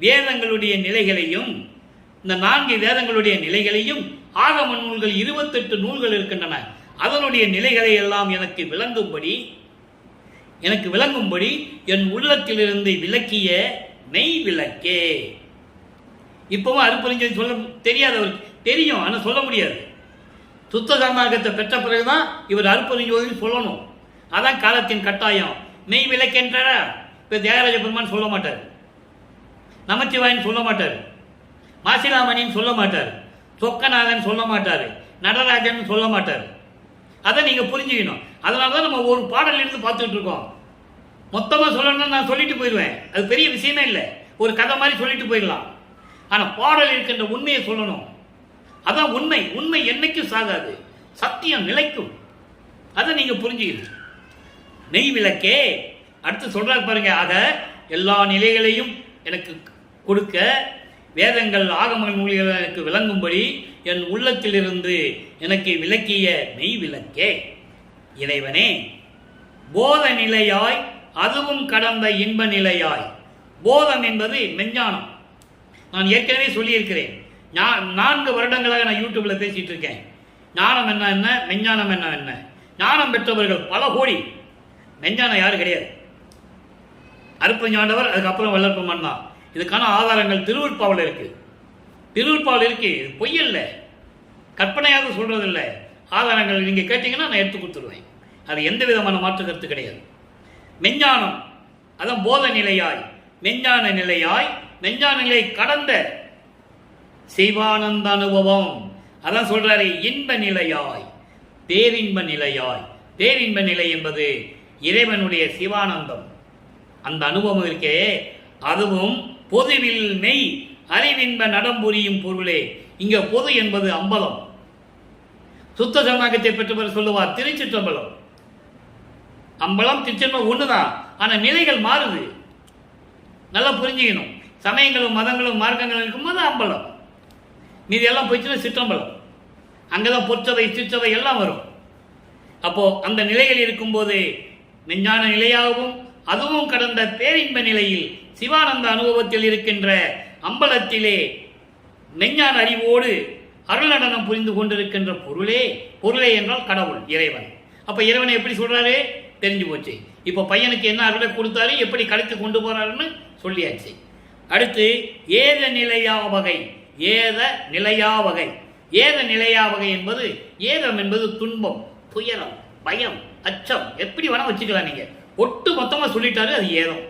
வேதங்களுடைய நிலைகளையும், இந்த 4 வேதங்களுடைய நிலைகளையும், ஆகம நூல்கள் 28 நூல்கள் இருக்கின்றன, அதனுடைய நிலைகளை எல்லாம் எனக்கு விளங்கும்படி என் உள்ளத்திலிருந்து விளக்கிய மெய் விளக்கே. இப்பவும் அருட்பெருஞ்சோதி சொல்ல தெரியாதவருக்கு தெரியும், ஆனால் சொல்ல முடியாது. சுத்த சன்மார்க்கத்தை பெற்ற பிறகுதான் இவர் அருட்பெருஞ்சோதி சொல்லணும். அதான் காலத்தின் கட்டாயம். மெய் விளக்கென்ற இப்போ தியாகராஜ பெருமான் சொல்ல மாட்டார், நமச்சிவாயன் சொல்ல மாட்டார், மாசிலாமணின்னு சொல்ல மாட்டார், சொக்கநாதன் சொல்ல மாட்டார், நடராஜன் சொல்ல மாட்டார். அதை நீங்கள் புரிஞ்சுக்கணும். அதனால தான் நம்ம ஒரு பாடல் இருந்து பார்த்துட்டு இருக்கோம். மொத்தமாக சொல்லணும்னு நான் சொல்லிட்டு போயிடுவேன், அது பெரிய விஷயமே இல்லை. ஒரு கதை மாதிரி சொல்லிட்டு போயிடலாம். ஆனால் பாடல் இருக்கின்ற உண்மையை சொல்லணும். அதான் உண்மை. உண்மை என்னைக்கும் சாகாது, சத்தியம் நிலைக்கும். அதை நீங்கள் புரிஞ்சுக்கணும். நெய் விளக்கே அடுத்து சொல்றாரு பாருங்க. ஆக எல்லா நிலைகளையும் எனக்கு கொடுக்க, வேதங்கள் ஆகமங்கள் நூல்கள் எனக்கு விளங்கும்படி என் உள்ளத்திலிருந்து எனக்கு விளக்கிய மெய் விளக்கே இறைவனே. போத நிலையாய் அதுவும் கடந்த இன்ப நிலையாய். போதம் என்பது மெஞ்ஞானம். நான் ஏற்கனவே சொல்லியிருக்கிறேன். 4 வருடங்களாக நான் யூடியூப்ல பேசிட்டு இருக்கேன். ஞானம் என்ன, மெஞ்ஞானம் என்ன. ஞானம் பெற்றவர்கள் பல கோடி, மெஞ்ஞானம் யாரும் கிடையாது. அருட்பெருஞ்சாண்டவர், அதுக்கப்புறம் வல்லற்பெருமான் தான். இதுக்கான ஆதாரங்கள் திருவருட்பாவில் இருக்கு. திருவருட்பாவில் இருக்கு, இது பொய் இல்லை, கற்பனையாக சொல்றதில்லை. ஆதாரங்கள் நீங்க கேட்டீங்கன்னா நான் எடுத்து கொடுத்துருவேன். அது எந்த விதமான மாற்று கருத்து கிடையாது. மெஞ்ஞானம் அதான் போத நிலையாய், மெஞ்ஞான நிலையாய், மெஞ்ஞான நிலை கடந்த சிவானந்த அனுபவம். அதான் சொல்றாரு, இன்ப நிலையாய், பேரின்ப நிலையாய். பேரின்ப நிலை என்பது இறைவனுடைய சிவானந்தம். அந்த அனுபவம் இருக்கே, அதுவும் பொதுவில் மெய் அறிவின்ப நடம்புரியும் பொருளே. இங்க பொது என்பது அம்பலம். சுத்த சரணாகத்தை பெற்றவர் சொல்லுவார் திருச்சிற்றம்பலம். அம்பலம் திருச்சிற்றம்பலம் ஒண்ணுதான், ஆனா நிலைகள் மாறுது. நல்லா புரிஞ்சுக்கணும். சமயங்களும் மதங்களும் மார்க்கங்களும் இருக்கும்போது அம்பலம், மீதி எல்லாம் போயிடுச்சுன்னா சிற்றம்பலம். அங்கதான் பொற்சவை சிற்றவை எல்லாம் வரும். அப்போ அந்த நிலைகள் இருக்கும்போது மெஞ்ஞான நிலையாகவும் அதுவும் கடந்த பேரின்ப நிலையில் சிவானந்த அனுபவத்தில் இருக்கின்ற அம்பலத்திலே மெஞ்ஞான அறிவோடு அருள் நடனம் புரிந்து கொண்டிருக்கின்ற பொருளே. பொருளே என்றால் கடவுள், இறைவன். அப்ப இறைவனை எப்படி சொல்றாரு தெரிஞ்சு போச்சு. இப்ப பையனுக்கு என்ன அருளை கொடுத்தாரு, எப்படி கடத்தி கொண்டு போறாருன்னு சொல்லியாச்சு. அடுத்து ஏத நிலையா வகை. ஏத நிலையா வகை. ஏத நிலையா வகை என்பது, ஏதம் என்பது துன்பம், துயரம், பயம், அச்சம், எப்படி வேணா வச்சுக்கலாம். நீங்க ஒட்டு மொத்தமா சொல்லிட்டாரு, அது ஏதம்.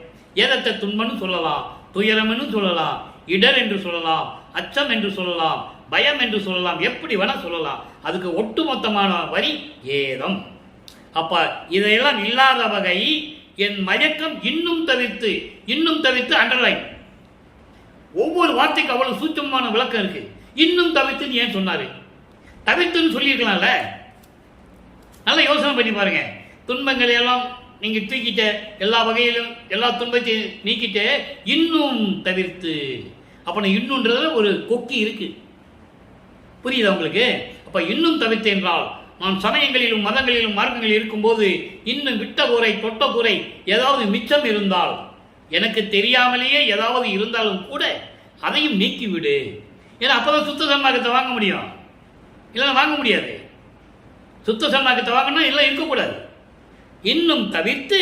ஏதத்தை துன்பம்னு சொல்லலாம், துயரம்னு சொல்லலாம், இடர் என்று சொல்லலாம், அச்சம் என்று சொல்லலாம், பயம் என்று சொல்லலாம், எப்படி வேணா சொல்லலாம். அதுக்கு ஒட்டுமொத்தமான வரி ஏதம். அப்ப இதையெல்லாம் இல்லாத வகை என் மயக்கம் இன்னும் தவிர்த்து. இன்னும் தவிர்த்து அண்டர்லைன். ஒவ்வொரு வார்த்தைக்கு அவ்வளவு சூட்சமான விளக்கம் இருக்கு. இன்னும் தவிர்த்து ஏன் சொன்னாரு? தவிர்த்துன்னு சொல்லியிருக்கலாம்ல. நல்லா யோசனை பண்ணி பாருங்க. துன்பங்களை எல்லாம் நீங்க தூக்கிட்ட, எல்லா வகையிலும் எல்லா துன்பத்தையும் நீக்கிட்டு இன்னும் தவிர்த்து. அப்ப இன்னும்ன்றதுல ஒரு கொக்கி இருக்கு, புரியுதா உங்களுக்கு? அப்ப இன்னும் தவிர்த்து என்றால் நான் சமயங்களிலும் மதங்களிலும் மார்க்கங்களில் இருக்கும்போது இன்னும் விட்ட கூரை தொட்ட கூரை ஏதாவது மிச்சம் இருந்தால், எனக்கு தெரியாமலேயே ஏதாவது இருந்தாலும் கூட அதையும் நீக்கிவிடு. ஏன்னா அப்பதான் சுத்த சன்மார்க்கத்தை வாங்க முடியும், இல்லைன்னா வாங்க முடியாது. சுத்த சன்மார்க்கத்தை வாங்கணும், இல்லை இருக்கக்கூடாது. இன்னும் தவிர்த்து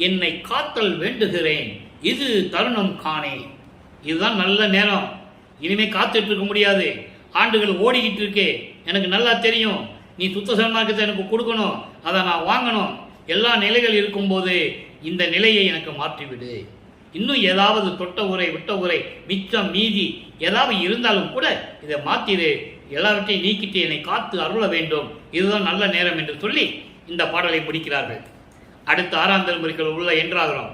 என்னை காத்தல் வேண்டுகிறேன், இது தருணம் காணே. இதுதான் நல்ல நேரம். இனிமே காத்துட்டு இருக்க முடியாது, ஆண்டுகள் ஓடிக்கிட்டு இருக்கே, எனக்கு நல்லா தெரியும். நீ சுத்த சன்மார்க்கத்தை எனக்கு கொடுக்கணும், அதை நான் வாங்கணும். எல்லா நிலைகள் இருக்கும்போது இந்த நிலையை எனக்கு மாற்றிவிடு. இன்னும் ஏதாவது தொட்ட உரை விட்ட உரை மிச்சம் மீதி ஏதாவது இருந்தாலும் கூட இதை மாற்றிடு, எல்லாவற்றையும் நீக்கிட்டு என்னை காத்து அருள வேண்டும், இதுதான் நல்ல நேரம் என்று சொல்லி இந்த பாடலை முடிக்கிறார்கள். அடுத்த 6ஆம் தலைமுறைகள் உள்ள என்றாகிறோம்.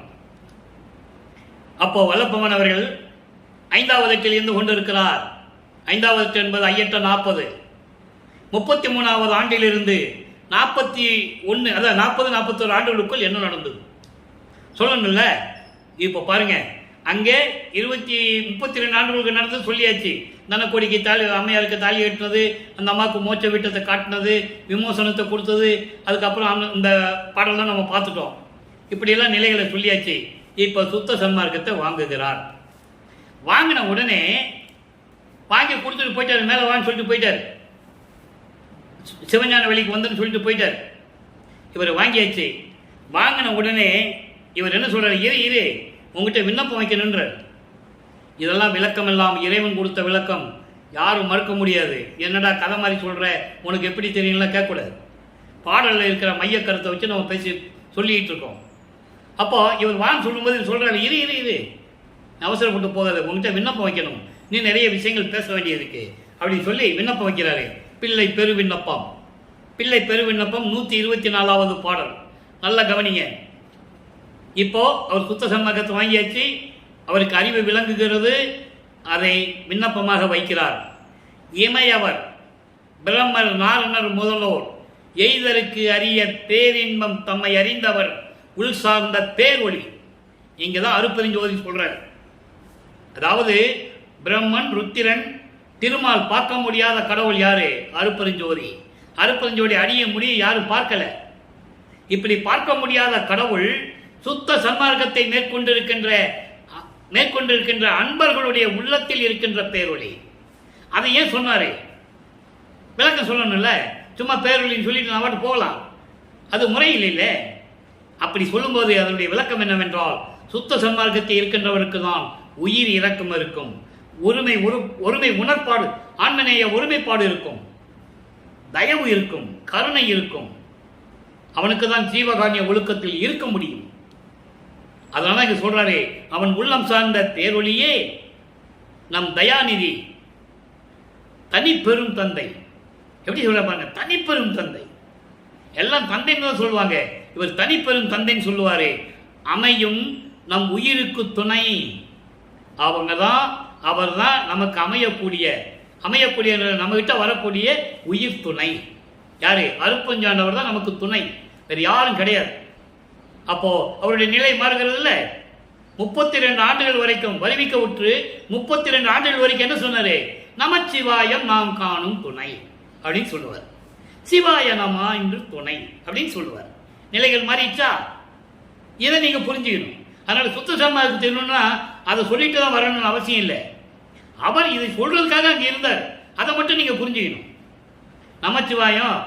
அப்போ வல்லப்பவன் அவர்கள் 5வது இருந்து கொண்டிருக்கிறார். 5வது என்பது ஐயற்ற 40. 33வது ஆண்டிலிருந்து 41, அதாவது 40-41 ஆண்டுகளுக்குள் என்ன நடந்தது சொல்லணும்ல. இப்போ பாருங்க, அங்கே 32 ஆண்டுகளுக்கு நடந்தது சொல்லியாச்சு. தனக்கோடிக்கு தாலி, அம்மையாருக்கு தாலி கட்டினது, அந்த அம்மாவுக்கு மோட்ச வீட்டத்தை காட்டினது, விமோசனத்தை கொடுத்தது, அதுக்கப்புறம் இந்த பாடலாம் நம்ம பார்த்துட்டோம். இப்படியெல்லாம் நிலைகளை சொல்லியாச்சு. இப்போ சுத்த சன்மார்க்கத்தை வாங்குகிறார். வாங்கின உடனே வாங்கி கொடுத்துட்டு போயிட்டாரு, மேலே வான்னு சொல்லிட்டு போயிட்டார். சிவஞான வெளிக்கு வந்துன்னு சொல்லிட்டு போயிட்டார். இவர் வாங்கியாச்சு. வாங்கின உடனே இவர் என்ன சொல்றாரு, இரு உங்ககிட்ட விண்ணப்பம் வைக்கணுன்றார். இதெல்லாம் விளக்கம் எல்லாம் இறைவன் கொடுத்த விளக்கம், யாரும் மறுக்க முடியாது. என்னடா கதை மாதிரி சொல்ற, உனக்கு எப்படி தெரியும்லாம் கேட்கக்கூடாது. பாடலில் இருக்கிற மைய கருத்தை வச்சு நம்ம பேசி சொல்லிட்டு இருக்கோம். அப்போ இவர் வான்னு சொல்லும்போது சொல்றாரு, இரு அவசரப்பட்டு போகாது, உங்ககிட்ட விண்ணப்பம் வைக்கணும், நீ நிறைய விஷயங்கள் பேச வேண்டியதுக்கு அப்படின்னு சொல்லி விண்ணப்பம் வைக்கிறாரு. பிள்ளை பெரு விண்ணப்பம். பிள்ளை பெரு விண்ணப்பம் 124வது பாடல். நல்லா கவனிங்க. இப்போ அவர் சுத்த சன்மார்க்கத்தை வாங்கியாச்சு, அவருக்கு அறிவு விளங்குகிறது, அதை விண்ணப்பமாக வைக்கிறார். இமையவர் பிரம்மர் நாரணர் முதலோர் எய்தருக்கு அறிய பேரின்பம் தம்மை அறிந்தவர் உள் சார்ந்த பேரொளி. இங்கதான் அருப்பெருஞ்சோதி சொல்றார். அதாவது பிரம்மன், ருத்திரன், திருமால் பார்க்க முடியாத கடவுள் யாரு? அருப்பெருஞ்சோதி. அருப்பெருஞ்சோதி அடிய முடியும் யாரும் பார்க்கல. இப்படி பார்க்க முடியாத கடவுள் சுத்த சன்மார்க்கத்தை மேற்கொண்டிருக்கின்ற அன்பர்களுடைய உள்ளத்தில் இருக்கின்ற பேரொளி. அதை ஏன் சொன்னாரு? விளக்கம் சொல்லணும்ல. சும்மா பேரொளின்னு சொல்லிட்டு நான் பாட்டு போகலாம், அது முறையில். அப்படி சொல்லும்போது அதனுடைய விளக்கம் என்னவென்றால், சுத்த சன்மார்க்கத்தை இருக்கின்றவருக்கு தான் உயிர் இரக்கம் இருக்கும், ஒருமை உணர்ப்பாடு, ஆன்மநேய ஒருமைப்பாடு இருக்கும், தயவு இருக்கும், கருணை இருக்கும். அவனுக்கு தான் ஜீவகாமிய ஒழுக்கத்தில் இருக்க முடியும். அதனால இங்க சொல்றாரு, அவன் உள்ளம் சார்ந்த தேரொழியே நம் தயாநிதி தனி பெரும் தந்தை. எப்படி சொல்றாங்க? தனி பெரும் தந்தை. எல்லாம் தந்தைன்னு தான் சொல்லுவாங்க, இவர் தனி பெரும் தந்தைன்னு சொல்லுவாரு. அமையும் நம் உயிருக்கு துணை. அவர் தான் நமக்கு அமையக்கூடிய நம்ம கிட்ட வரக்கூடிய உயிர் துணை. யாரு? அருப்பஞ்சாண்டவர் தான் நமக்கு துணை, வேறு யாரும் கிடையாது. அப்போ அவருடைய நிலை மாறுகிறது இல்லை. 32 ஆண்டுகள் வரைக்கும் வருவிக்க விட்டு 32 ஆண்டுகள் வரைக்கும் என்ன சொன்னாரு? நமச்சிவாயம் நாம் காணும் துணை அப்படின்னு சொல்லுவார். சிவாய நம என்று துணை அப்படின்னு சொல்லுவார். நிலைகள் மாறிச்சா? இதை நீங்க புரிஞ்சுக்கணும். அதனால சுத்த சன்மார்க்கம் தெரியணும்னா அதை சொல்லிட்டு தான் வரணும்னு அவசியம் இல்லை. அவர் இதை சொல்றதுக்காக அங்கே இருந்தார். அதை மட்டும் நீங்க புரிஞ்சுக்கணும். நமச்சிவாயம்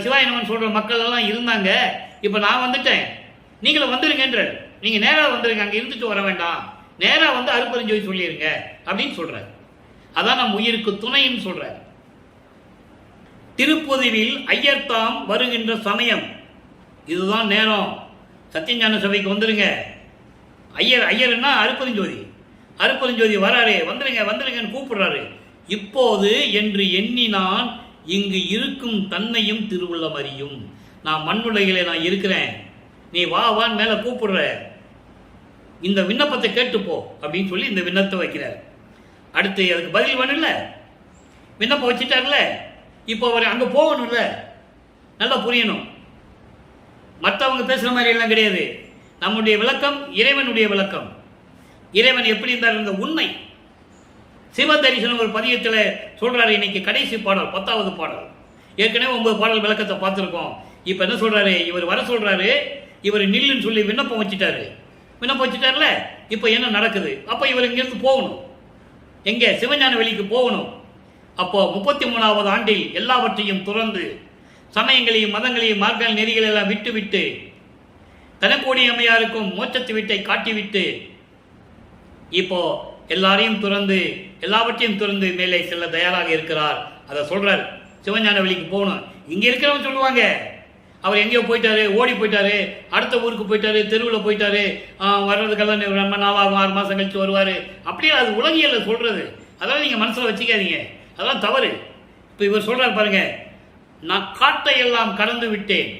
சிவாய நமன் சொல்ற மக்கள் எல்லாம் இருந்தாங்க. இப்ப நான் வந்துட்டேன், நீங்களும் வந்துருங்கன்ற. நீங்க நேரா வந்துருங்க, அங்க இருந்துட்டு வர வேண்டாம், நேரா வந்து அருப்பெருஞ்சோதி சொல்லிருங்க அப்படின்னு சொல்றாரு. அதான் நம் உயிருக்கு துணைன்னு சொல்றாரு. திருப்பொதுவில் ஐயர்தாம் வருகின்ற சமயம் இதுதான் நேரம். சத்தியஞான சபைக்கு வந்துருங்க. ஐயர்னா அருப்பெருஞ்சோதி வராரு, வந்துருங்கன்னு கூப்பிடுறாரு. இப்போது என்று எண்ணினான் இங்கு இருக்கும் தன்னையும் திருவுள்ளம் அறியும். நான் மண்ணுலகிலே நான் இருக்கிறேன், நீ வான்னு மேல கூப்பிடுற, இந்த விண்ணப்பத்தை கேட்டுப்போ அப்படின்னு சொல்லி இந்த விண்ணப்பத்தை வைக்கிறார். அடுத்து அதுக்கு பதில் வேணும்ல, விண்ணப்பம் வச்சுட்டார்ல, இப்போ அவர் அங்க போகணும்ல. நல்லா புரியணும். மற்றவங்க பேசுற மாதிரி எல்லாம் கிடையாது. நம்முடைய விளக்கம் இறைவனுடைய விளக்கம். இறைவன் எப்படி இருந்தார்? இந்த உண்மை. சிவ தரிசனம் ஒரு பதியத்தில் சொல்றாரு. இன்னைக்கு கடைசி பாடல் 10வது பாடல். ஏற்கனவே 9 பாடல் விளக்கத்தை பார்த்துருக்கோம். இப்போ என்ன சொல்றாரு? இவர் வர சொல்றாரு. இவர் நில்லுன்னு சொல்லி விண்ணப்பம் வச்சுட்டார்ல. இப்போ என்ன நடக்குது? அப்போ இவர் இங்கிருந்து போகணும். எங்க? சிவஞான வெளிக்கு போகணும். அப்போ 33வது ஆண்டில் எல்லாவற்றையும் துறந்து சமயங்களையும் மதங்களையும் மார்க்க நெறிகள் எல்லாம் விட்டு தனக்கோடி அம்மையாருக்கும் மோட்சத்து வீட்டை காட்டிவிட்டு இப்போ எல்லாரையும் துறந்து எல்லாவற்றையும் துறந்து மேலே செல்ல தயாராக இருக்கிறார். அதை சொல்றார். சிவஞான வெளிக்கு போகணும். இங்க இருக்கிறவங்க சொல்லுவாங்க, அவர் எங்கேயோ போயிட்டாரு, ஓடி போயிட்டாரு, அடுத்த ஊருக்கு போயிட்டாரு, தெருவில் போயிட்டாரு, வர்றதுக்கெல்லாம் ரொம்ப நாளாகும், 6 மாசம் கழிச்சு வருவாரு. அப்படியே அது உலகியல்ல சொல்றது. அதெல்லாம் நீங்க மனசுல வச்சுக்காதீங்க, அதெல்லாம் தவறு. இப்ப இவர் சொல்றாரு பாருங்க, நான் காட்டையெல்லாம் கடந்து விட்டேன்,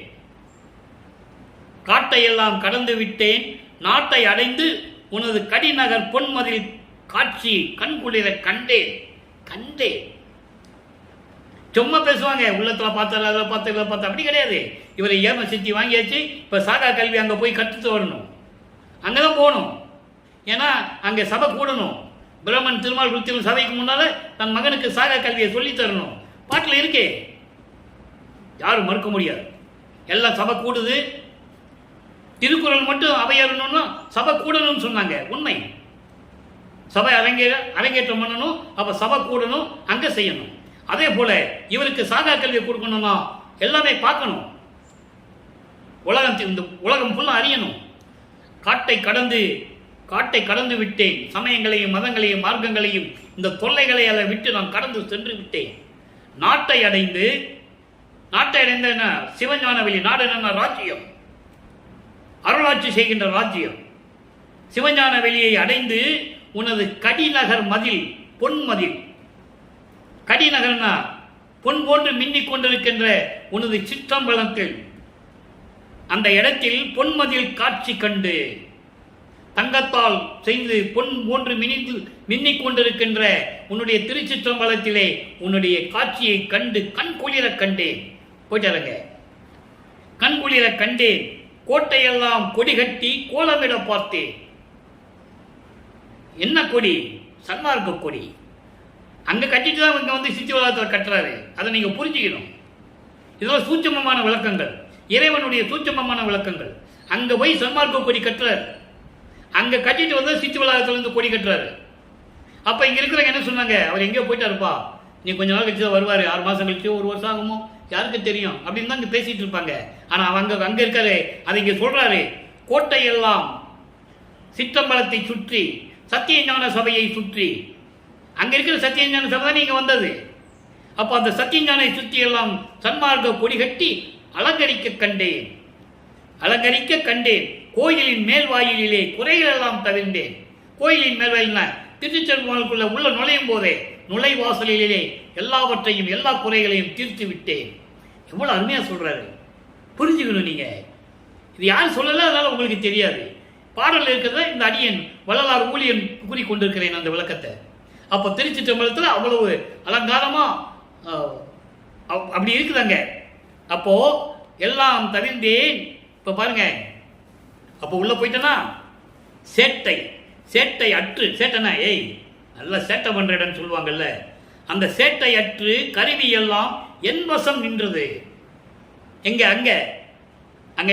நாட்டை அடைந்து உனது கடிநகர் பொன்மதில் காட்சி கண்குளிர கண்டேன். சும்மா பேசுவாங்க, உள்ளத்துல பார்த்தாரு, அதை பார்த்து இதை பார்த்து. அப்படி கிடையாது. இவரை ஏம சித்தி வாங்கியாச்சு. இப்ப சாகா கல்வி அங்க போய் கற்றுட்டு வரணும், அங்கதான் போகணும். ஏன்னா அங்க சபை கூடணும். பிரம்மன் திருமால் ருத்திரம் சபைக்கு முன்னால தன் மகனுக்கு சாகா கல்வியை சொல்லி தரணும். பாட்டில் இருக்கே, யாரும் மறுக்க முடியாது. எல்லாம் சபை கூடுது. திருக்குறள் மட்டும் அவையறணும்னா சபை கூடணும்னு சொன்னாங்க. உண்மை. சபை அரங்கேற்றம் பண்ணணும், அப்ப சபை கூடணும், அங்க செய்யணும். அதே போல இவருக்கு சாகா கல்வியை கொடுக்கணும்னா எல்லாமே பார்க்கணும். இந்த உலகம் ஃபுல்லா அறியணும். காட்டை கடந்து விட்டேன், சமயங்களையும் மதங்களையும் மார்க்கங்களையும் இந்த தொல்லைகளை எல்லாம் விட்டு நான் கடந்து சென்று விட்டேன். நாட்டை அடைந்த என்ன? சிவஞான வெளி. நாடு என்ன? ராஜ்யம், அருளாட்சி செய்கின்ற ராஜ்யம். சிவஞான வெளியை அடைந்து உனது கடிநகர் மதில், பொன்மதில். கடிநகர்னா பொன் போன்று மின்னிக் கொண்டிருக்கின்ற உனது சிற்றம்பலத்தில், அந்த இடத்தில் பொன்மதில் காட்சி கண்டு, தங்கத்தால் செய்து பொன் போன்று மின்னிக் கொண்டிருக்கின்ற உன்னுடைய திருச்சிற்றம்பலத்திலே உன்னுடைய காட்சியை கண்டு கண்குளிர கண்டேன். போயிட்டாருங்க. கண்குளிர கண்டேன். கோட்டையெல்லாம் கொடி கட்டி கோலமிட பார்த்தேன். என்ன கொடி? சன்மார்க்க கொடி. அங்க கட்டிட்டு தான் இங்க வந்து சித்தி வளாகத்தில் கட்டுறாரு. அதை நீங்க புரிஞ்சுக்கணும். இதெல்லாம் சூட்சமமான விளக்கங்கள், இறைவனுடைய சூட்சமமான விளக்கங்கள். அங்க போய் சன்மார்க்க கொடி கட்டுறாரு. அங்க கட்டிட்டு வந்து சித்தி வளாகத்துல இருந்து கொடி கட்டுறாரு. அப்ப இங்க இருக்கிறவங்க என்ன சொன்னாங்க? அவர் எங்கேயோ போயிட்டாருப்பா, நீ கொஞ்ச நாள் கழிச்சு தான் வருவாரு, 6 மாசம் கழிச்சு, 1 வருஷம் ஆகுமோ, யாருக்கு தெரியும் அப்படின்னு தான் இங்க பேசிட்டு இருப்பாங்க. ஆனா அங்க இருக்காரு. அதை இங்க சொல்றாரு. கோட்டையெல்லாம் சிற்றம்பலத்தை சுற்றி சத்தியஞான சபையை சுற்றி, அங்க இருக்கிற சத்தியஞான சபை தான் நீங்க வந்தது. அப்ப அந்த சத்தியஞானை சுற்றி எல்லாம் சன்மார்க்க கொடி கட்டி அலங்கரிக்க கண்டேன். கோயிலின் மேல்வாயிலே குறைகள் எல்லாம் தவிர்ந்தேன். கோயிலின் மேல்வாயில்னா திருச்செல்வனுக்குள்ள உள்ள நுழையும் போதே நுழைவாசலிலே எல்லாவற்றையும் எல்லா குறைகளையும் தீர்த்து விட்டேன். எவ்வளவு அருமையா சொல்றாரு, புரிஞ்சுக்கணும் நீங்க. இது யாரும் சொல்லல, அதனால உங்களுக்கு தெரியாது. பாடல் இருக்கிறத இந்த அடியன் வள்ளலார் ஊழியன் கூறிக்கொண்டிருக்கிறேன் அந்த விளக்கத்தை. அப்ப திருச்சிற்றம்பலத்தில் அவ்வளவு அலங்காரமா அப்படி இருக்குதாங்க. அப்போ எல்லாம் தவிர்ந்தேன். இப்ப பாருங்க, அப்போ உள்ள போயிட்டனா சேட்டை அற்று, சேட்டனா ஏய் நல்லா சேட்டை பண்ற இடம்னு சொல்லுவாங்கல்ல, அந்த சேட்டை அற்று கருவி எல்லாம் என் வசம் நின்றது. எங்க அங்க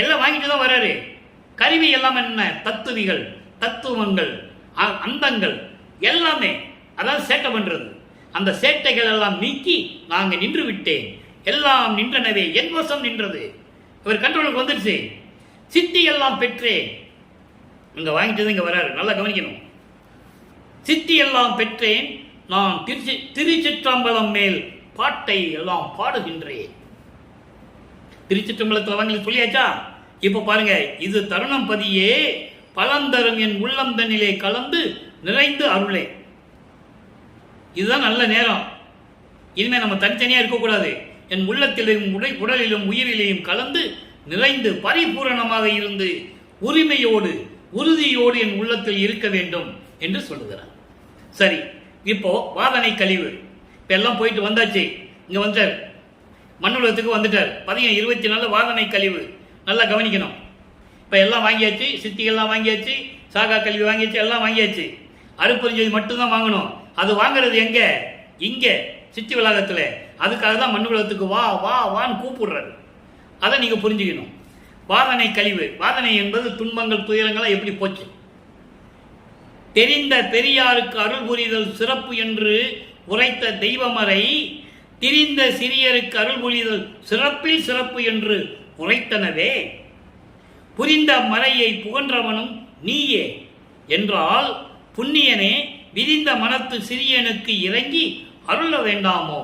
எல்லாம் வாங்கிட்டு தான் வராரு. கருவி எல்லாம் என்ன? தத்துவிகள், தத்துவங்கள், அந்தங்கள் எல்லாமே, அதாவது சேட்டை பண்றது. அந்த சேட்டைகள் எல்லாம் நீக்கி நாங்க நின்று விட்டேன். எல்லாம் நின்றனவே என் வசம் நின்றது. இவர் கண்ட்ரோலுக்கு வந்துருச்சு. சித்தி எல்லாம் பெற்றேன். இங்க வாங்கிட்டு இங்க வராரு, நல்லா கவனிக்கணும். சித்தி எல்லாம் பெற்றேன், நான் திருச்சிற்றம்பலம் மேல் பாட்டை எல்லாம் பாடுகின்றேன். திருச்சிற்றம்பலத்தில் வாங்கி சொல்லியாச்சா? இப்ப பாருங்க, இது தருணம் பதியே பலந்தரும் என் உள்ளம் தன்னிலே கலந்து நிறைந்து அருளே. இதுதான் நல்ல நேரம். இனிமே நம்ம தனித்தனியா இருக்கக்கூடாது. என் உள்ளத்திலும் உடலிலும் உயிரிலையும் கலந்து நிறைந்து பரிபூரணமாக இருந்து உரிமையோடு உறுதியோடு என் உள்ளத்தில் இருக்க வேண்டும் என்று சொல்லுகிறார். சரி, இப்போ வாதனை கழிவு இப்ப எல்லாம் போயிட்டு வந்தாச்சு. இங்க வந்தார், மண்ணுலகத்துக்கு வந்துட்டார். 24 வாதனை கழிவு நல்லா கவனிக்கணும். இப்ப எல்லாம் வாங்கியாச்சு, சித்திகள்லாம் வாங்கியாச்சு, சாகா கல்வி வாங்கியாச்சு, எல்லாம் வாங்கியாச்சு. அருப்பெருஞ்சோதி மட்டும்தான் வாங்கணும். அது வாங்குறது எங்க? இங்க சித்தி வளாகத்துல. அதுக்காக தான் மண்ணுலகத்துக்கு வா வா வான்னு கூப்பிடுறாரு. அதை நீங்க புரிஞ்சுக்கணும். வாதனை கழிவு, வாதனை என்பது துன்பங்கள் துயரங்களா எப்படி போச்சு. தெரிந்த பெரியாருக்கு அருள் புரிதல் சிறப்பு என்று உரைத்த தெய்வமறை திரிந்த சிறியருக்கு அருள் புரிதல் சிறப்பில் சிறப்பு என்று உரைத்தனவே. புரிந்த மறையை புகன்றவனும் நீயே என்றால் புண்ணியனே விரிந்த மனத்து சிறியனுக்கு இறங்கி அருள வேண்டாமோ?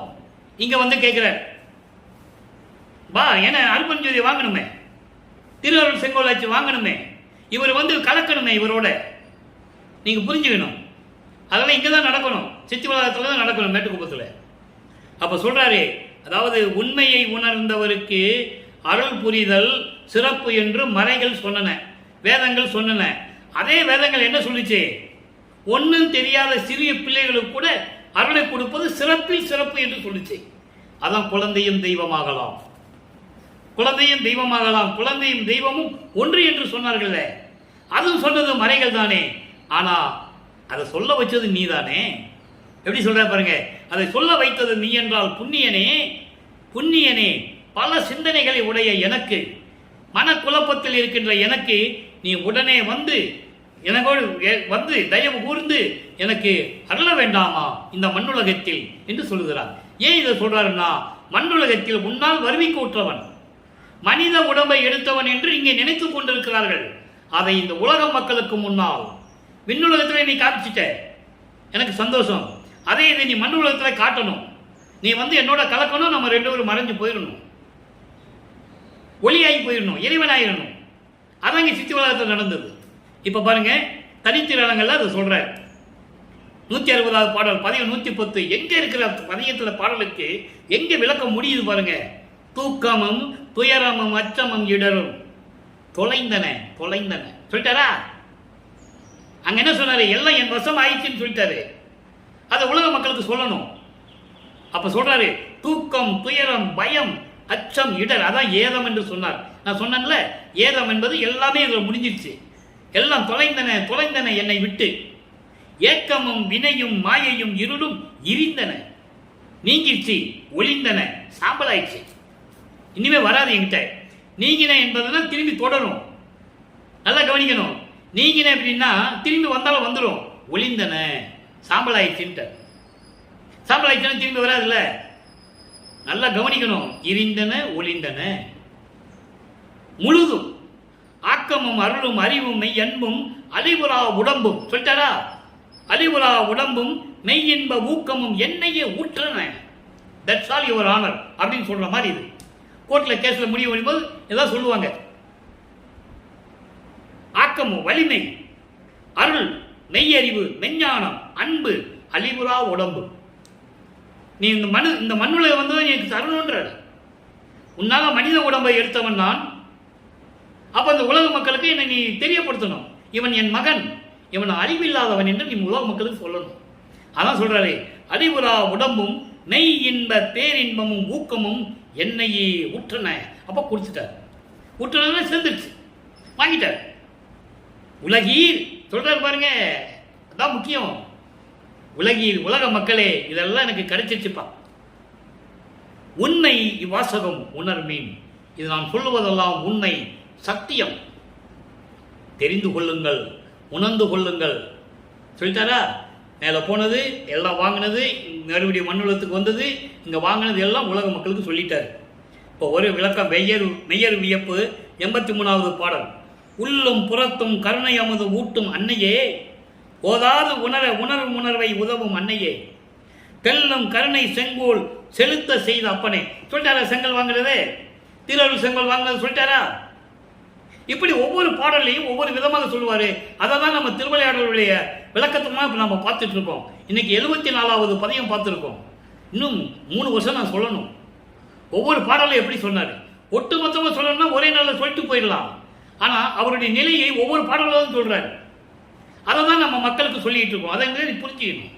இங்க வந்து கேட்கிறார், வா என அருப்பஞ்சோதி வாங்கணுமே, திருஅருள் செங்கோலாட்சி வாங்கணுமே, இவர் வந்து கலக்கணுமே இவரோட. நீங்க புரிஞ்சுக்கணும். அதெல்லாம் இங்கதான் நடக்கணும், சித்தி வளாகத்துல தான் நடக்கணும், மேட்டுக்குப்பத்துல. அப்ப சொல்றாரு, அதாவது உண்மையை உணர்ந்தவருக்கு அருள் புரிதல் சிறப்பு என்று மறைகள் சொன்னன, வேதங்கள் சொன்னன. அதே வேதங்கள் என்ன சொல்லிச்சு? ஒன்னும் தெரியாத சிறிய பிள்ளைகளுக்கு கூட அருளை கொடுப்பது சிறப்பில் சிறப்பு என்று சொல்லிச்சு. அதான் குழந்தையும் தெய்வமாகலாம், குழந்தையும் தெய்வமாகலாம், குழந்தையும் தெய்வமும் ஒன்று என்று சொன்னார்கள். அதுவும் சொன்னது மறைகள் தானே. ஆனா அதை சொல்ல வச்சது நீ தானே. எப்படி சொல்ற பாருங்க, அதை சொல்ல வைத்தது நீ என்றால் புண்ணியனே, புண்ணியனே பல சிந்தனைகளை உடைய எனக்கு, மனக்குழப்பத்தில் இருக்கின்ற எனக்கு நீ உடனே வந்து எனக்கோடு வந்து தயவு கூர்ந்து எனக்கு அருள வேண்டாமா இந்த மண்ணுலகத்தில் என்று சொல்லுகிறார். ஏன் இதை சொல்றாருன்னா, மண்ணுலகத்தில் முன்னால் வருவிக்கு உற்றவன், மனித உடம்பை எடுத்தவன் என்று இங்கே நினைத்துக் கொண்டிருக்கிறார்கள். அதை இந்த உலக மக்களுக்கு முன்னால் விண்ணுலகத்தில் நீ காமிச்சிட்ட, எனக்கு சந்தோஷம். அதே இதை நீ மண்ணுலகத்தில் காட்டணும். நீ வந்து என்னோட கலக்கணும், நம்ம 2 பேரும் மறைஞ்சு போயிடணும், ஒளியாகி போயிடணும், இறைவனாயிடணும். அதான் இங்கே சித்தி உலகத்தில் நடந்தது. இப்ப பாருங்க, தனித்திரங்கள்ல அதை சொல்ற 160வது பாடல் பதிவு 110 எங்க இருக்கிற பதியத்துல பாடலுக்கு எங்க விளக்கம் முடியுது பாருங்க. தூக்கமும் துயரமும் அச்சமும் இடரும் தொலைந்தன சொல்லிட்டாரா? அங்க என்ன சொன்னாரு? எல்லாம் என் வசம் ஆயிடுச்சுன்னு சொல்லிட்டாரு. அதை உலக மக்களுக்கு சொல்லணும். அப்ப சொல்றாரு, தூக்கம் துயரம் பயம் அச்சம் இடர், அதான் ஏதம் என்று சொன்னார். நான் சொன்னேன்ல, ஏதம் என்பது எல்லாமே இதுல முடிஞ்சிருச்சு. எல்லாம் தொலைந்தன என்னை விட்டு. ஏக்கமும் வினையும் மாயையும் இருளும் இருந்தன, நீங்கிருச்சு, ஒளிந்தன, சாம்பலாயிடுச்சு. இனிமே வராது என்கிட்ட. நீங்கின என்பதுதான் திரும்பி தொடரும். நல்லா கவனிக்கணும். நீங்கின அப்படின்னா திரும்பி வந்தாலும் வந்துடும். ஒளிந்தன சாம்பலாயிடுச்சு, சாம்பலாயிடுச்சுன்னா திரும்பி வராதுல்ல. நல்லா கவனிக்கணும். இருந்தன ஒளிந்தன முழுதும் ஆக்கமும் அருளும் அறிவும் மெய் அன்பும் அழிவுறா உடம்பும் சொல்லிட்டாரா? அழிவுறா உடம்பும் மெய்யின்ப ஊக்கமும் என்னையே ஊற்றன. தட்ஸ் ஆல் யுவர் ஆனர் அப்படின்னு சொல்ற மாதிரி இது. கோர்ட்ல கேஸ்ல முடிவு வரும்போது ஏதாவது சொல்லுவாங்க. ஆக்கமும் வலிமை, அருள், மெய்யறிவு, மெஞ்ஞானம், அன்பு, அழிவுறா உடம்பு. நீ இந்த மண்ணுல வந்து எனக்கு தரணுன்ற. உன்னால மனித உடம்பை எடுத்தவன் நான். அப்ப அந்த உலக மக்களுக்கு என்னை நீ தெரியப்படுத்தணும். இவன் என் மகன், இவன் அறிவில்லாதவன் என்று நீ உலக மக்களுக்கு சொல்லணும். அதான் சொல்றாரு, அழிவுறா உடம்பும் மெய் இன்ப பேரின்பமும் ஊக்கமும் என்னையே உற்றன. அப்ப கொடுத்துட்டார். உற்றன சேர்ந்துருச்சு, வாங்கிட்டார். உலகீர் சொல்றாரு பாருங்க, அதான் முக்கியம். உலகீர், உலக மக்களே, இதெல்லாம் எனக்கு கிடைச்சிச்சுப்பா. உண்மை இவ்வாசகம் உணர்மீன். இது நான் சொல்லுவதெல்லாம் உண்மை, சத்தியம். தெரிந்து கொள்ளுங்கள், உணர்ந்து கொள்ளுங்கள் சொல்லிட்டாரா. மேலே போனது எல்லாம் வாங்கினது, மறுபடியும் மண்ணுலகத்துக்கு வந்தது, இங்கே வாங்கினது எல்லாம் உலக மக்களுக்கு சொல்லிட்டாரு. இப்போ ஒரு விளக்கம், மெய்யர் வியப்பு 83வது பாடல். உள்ளும் புறத்தும் கருணை அமுது ஊட்டும் அன்னையே, ஓதாது உணரும் உணர்வை உதவும் அன்னையே, தெல்லும் கருணை செங்கோல் செலுத்த செய்த அப்பனே. சொல்லிட்டாரா செங்கல் வாங்குறது, திருஅருள் செங்கல் வாங்குறது சொல்லிட்டாரா. இப்படி ஒவ்வொரு பாடலையும் ஒவ்வொரு விதமாக சொல்லுவாரு. அதை தான் நம்ம திருவிளையாடலுடைய விளக்கத்துமாக நம்ம பார்த்துட்டு இருக்கோம். இன்னைக்கு 74வது பதியம் பார்த்துருக்கோம். இன்னும் 3 வருஷம் நான் சொல்லணும். ஒவ்வொரு பாடலையும் எப்படி சொன்னார், ஒட்டு மொத்தமாக சொல்லணும்னா ஒரே நாளில் சொல்லிட்டு போயிடலாம். ஆனால் அவருடைய நிலையை ஒவ்வொரு பாடலும் சொல்றாரு. அதை தான் நம்ம மக்களுக்கு சொல்லிட்டு இருக்கோம். அதை நீ புரிஞ்சுக்கணும்.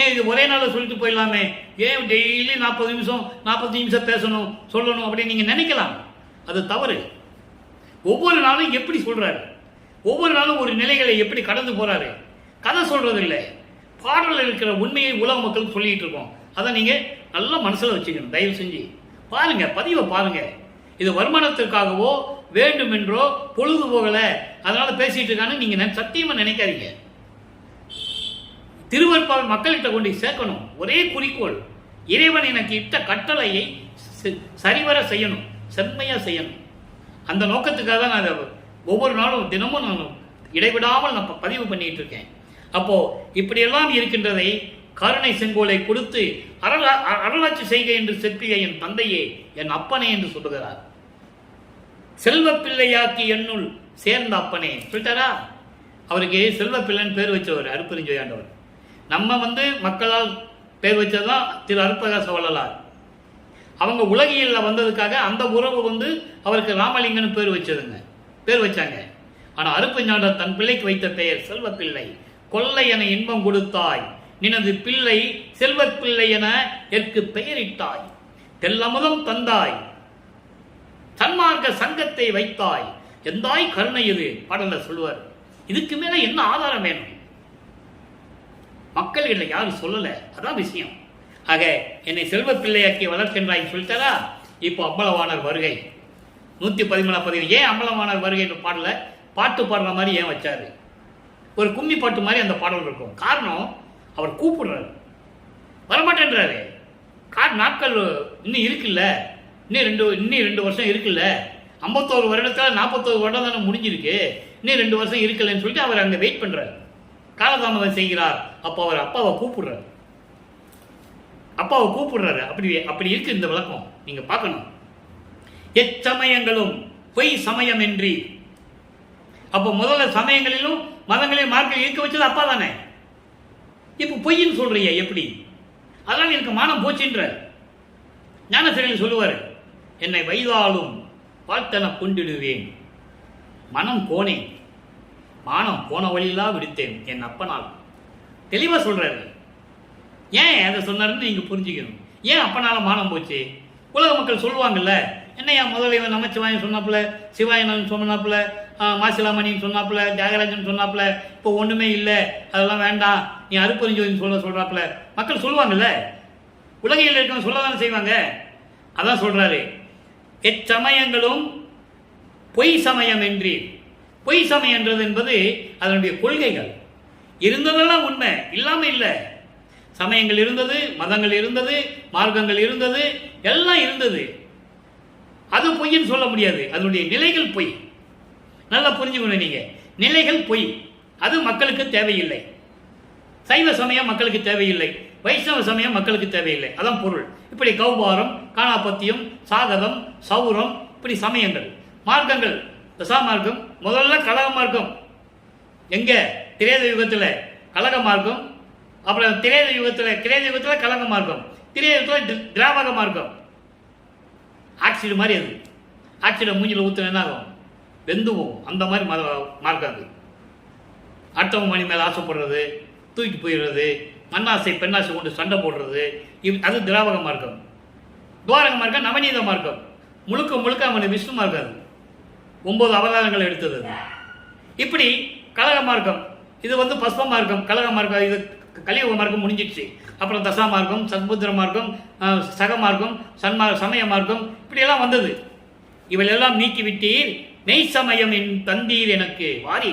ஏன் இது ஒரே நாளில் சொல்லிட்டு போயிடலாமே, ஏன் டெய்லி 40 நிமிஷம் 45 நிமிஷம் பேசணும் சொல்லணும் அப்படின்னு நீங்கள் நினைக்கலாம். அது தவறு. ஒவ்வொரு நாளும் எப்படி சொல்றாரு, ஒவ்வொரு நாளும் ஒரு நிலைகளை எப்படி கடந்து போறாரு. கதை சொல்றது இல்லை, பாடலில் இருக்கிற உண்மையை உலக மக்களுக்கு சொல்லிட்டு இருக்கோம். அதை நீங்க நல்லா மனசுல வச்சுக்கணும். தயவு செஞ்சு பாருங்க, பதிவை பாருங்க. இது வருமானத்திற்காகவோ வேண்டுமென்றோ பொழுது போகல அதனால பேசிட்டு இருக்கான்னு நீங்க சத்தியமா நினைக்காதீங்க. திருவருட்பால் மக்கள்கிட்ட கொண்டு சேர்க்கணும். ஒரே குறிக்கோள், இறைவன் எனக்கு இட்ட கட்டளையை சரிவர செய்யணும், செம்மையா செய்யணும். அந்த நோக்கத்துக்காக தான் நான் ஒவ்வொரு நாளும் தினமும் நான் இடைவிடாமல் நான் பதிவு பண்ணிட்டு இருக்கேன். அப்போ இப்படியெல்லாம் இருக்கின்றதை கருணை செங்கோலை கொடுத்து அருளாட்சி செய்க என்று செப்பிய என் தந்தையே, என் அப்பனே என்று சொல்லுகிறார். செல்வ பிள்ளையாக்கி என்னுள் சேர்ந்த அப்பனே சொல்லிட்டாரா. அவருக்கு செல்வ பிள்ளைன்னு பேர் வச்சவர் அருப்பெருஞ்சோயாண்டவர். நம்ம மக்களால் பேர் வச்சதுதான் திரு அருட்பிரகாச வள்ளலார். அவங்க உலகியல்ல வந்ததுக்காக அந்த உறவு அவருக்கு ராமலிங்கன்னு பேர் வச்சாங்க. ஆனா அருட்பெருஞ்சோயாண்டவர் தன் பிள்ளைக்கு வைத்த பெயர் செல்வ பிள்ளை. கொள்ளை என இன்பம் கொடுத்தாய், நினது பிள்ளை செல்வ பிள்ளை என எற்கு பெயரிட்டாய், தெல்லமுதம் தந்தாய், சன்மார்க்க சங்கத்தை வைத்தாய், எந்தாய் கருணை இது பாடல சொல்லுவார். இதுக்கு மேல என்ன ஆதாரம் வேணும்? மக்கள்கிட்ட யாரும் சொல்லல, அதான் விஷயம். ஆக என்னை செல்வ பிள்ளையாக்கி வளர்க்கின்றாய் சொல்லிட்டாரா. இப்போ அம்பலவாணர் வருகை 113 ஏன் அம்பலவாணர் வருகை பாடல பாட்டு பாடுற மாதிரி ஏன் வச்சாரு? ஒரு கும்மி பாட்டு மாதிரி அந்த பாடல் இருக்கும். காரணம், அவர் கூப்பிடுறாரு, வரமாட்டேன்றாரு. நாட்கள் இன்னும் இருக்குல்ல, இன்னும் 2 வருஷம் இருக்குல்ல, 51 வருடத்தில் 41 வருடம் தானே முடிஞ்சிருக்கு, இன்னும் 2 வருஷம் இருக்குல்லன்னு சொல்லிட்டு அவர் அங்கே வெயிட் பண்றாரு, காலதாமதம் செய்கிறார். அப்போ அவர் அப்பாவை கூப்பிடுறாரு. அப்படி இருக்கு இந்த விளக்கம், நீங்க பார்க்கணும். எச்சமயங்களும் பொய் சமயம் என்று. அப்போ முதல்ல சமயங்களிலும் மதங்களையும் மார்க்க இருக்க வச்சது அப்பா தானே. இப்போ பொய்ன்னு சொல்றிய எப்படி? அதனால எனக்கு மானம் போச்சுன்ற ஞானசரியில் சொல்லுவார், என்னை வைதாலும் வாழ்த்தன கொண்டிடுவேன், மனம் போனேன், மானம் போன வழியெல்லாம் விடுத்தேன் என் அப்பனால். தெளிவா சொல்றாரு. ஏன் அதை சொன்னாருன்னு நீங்க புரிஞ்சுக்கணும். ஏன் அப்பனால மானம் போச்சு? உலக மக்கள் சொல்லுவாங்கல்ல, என்னையா முதல்ல இவன் நமச்சிவாயன் சொன்னாப்புல, சிவாயனன் சொன்னாப்புல, மாசிலாமணின்னு சொன்னாப்புல, தியாகராஜன் சொன்னாப்புல, இப்போ ஒண்ணுமே இல்லை, அதெல்லாம் வேண்டாம், நீ அருப்பெருஞ்சோதின்னு சொல்றாப்புல. மக்கள் சொல்லுவாங்கல்ல, உலகையில் இருக்கவங்க சொல்லதானே செய்வாங்க. அதான் சொல்றாரு, எச்சமயங்களும் பொய் சமயம் என்று. பொய் சமயன்றது என்பது அதனுடைய கொள்கைகள். இருந்ததெல்லாம் உண்மை, இல்லாம இல்லை. சமயங்கள் இருந்தது, மதங்கள் இருந்தது, மார்க்கங்கள் இருந்தது, எல்லாம் இருந்தது. அது பொய்ன்னு சொல்ல முடியாது. அதனுடைய நிலைகள் பொய். நல்லா புரிஞ்சுக்கணும் நீங்க. நிலைகள் பொய், அது மக்களுக்கு தேவையில்லை. சைவ சமயம் மக்களுக்கு தேவையில்லை, வைஷ்ணவ சமயம் மக்களுக்கு தேவையில்லை, அதான் பொருள். இப்படி கௌபாரம், காணாபத்தியம், சாகதம், சௌரம், இப்படி சமயங்கள், மார்க்கங்கள். தசா மார்க்கம் முதல்ல கலக மார்க்கம். எங்க? திரேத யுகத்தில் கலக மார்க்கம், அப்புறம் திரேத யுகத்தில் கலக மார்க்கம், திரேத யுகத்தில் திராவக மார்க்கம். ஆக்சிடு மாதிரி அது. ஆக்சிடை மூஞ்சில் ஊற்றுன என்ன ஆகும்? வெந்துவோம். அந்த மாதிரி மார்க்கம் அது. அடுத்தவங்க மணி மேலே ஆசைப்படுறது, தூக்கி போயிடுறது, மண்ணாசை பெண்ணாசை கொண்டு சண்டை போடுறது, அது திராவக மார்க்கம். துவாரக மார்க்கம் நவநீத மார்க்கம். முழுக்க முழுக்க அவனை விஷ்ணு மார்க்கம். அது 9 அவதாரங்கள் எடுத்தது. இப்படி கலக மார்க்கம். இது பஸ்ப மார்க்கம், கலக மார்க்கம். இது கலியுக மார்க்கம் முடிஞ்சிடுச்சு. அப்புறம் தசா மார்க்கம், சத்புத்திர மார்க்கம், சக மார்க்கம், சமய மார்க்கம், இப்படியெல்லாம் வந்தது. இவளெல்லாம் நீக்கிவிட்டீர், மெய் சமயம் என் தந்தீர் எனக்கு வாரி.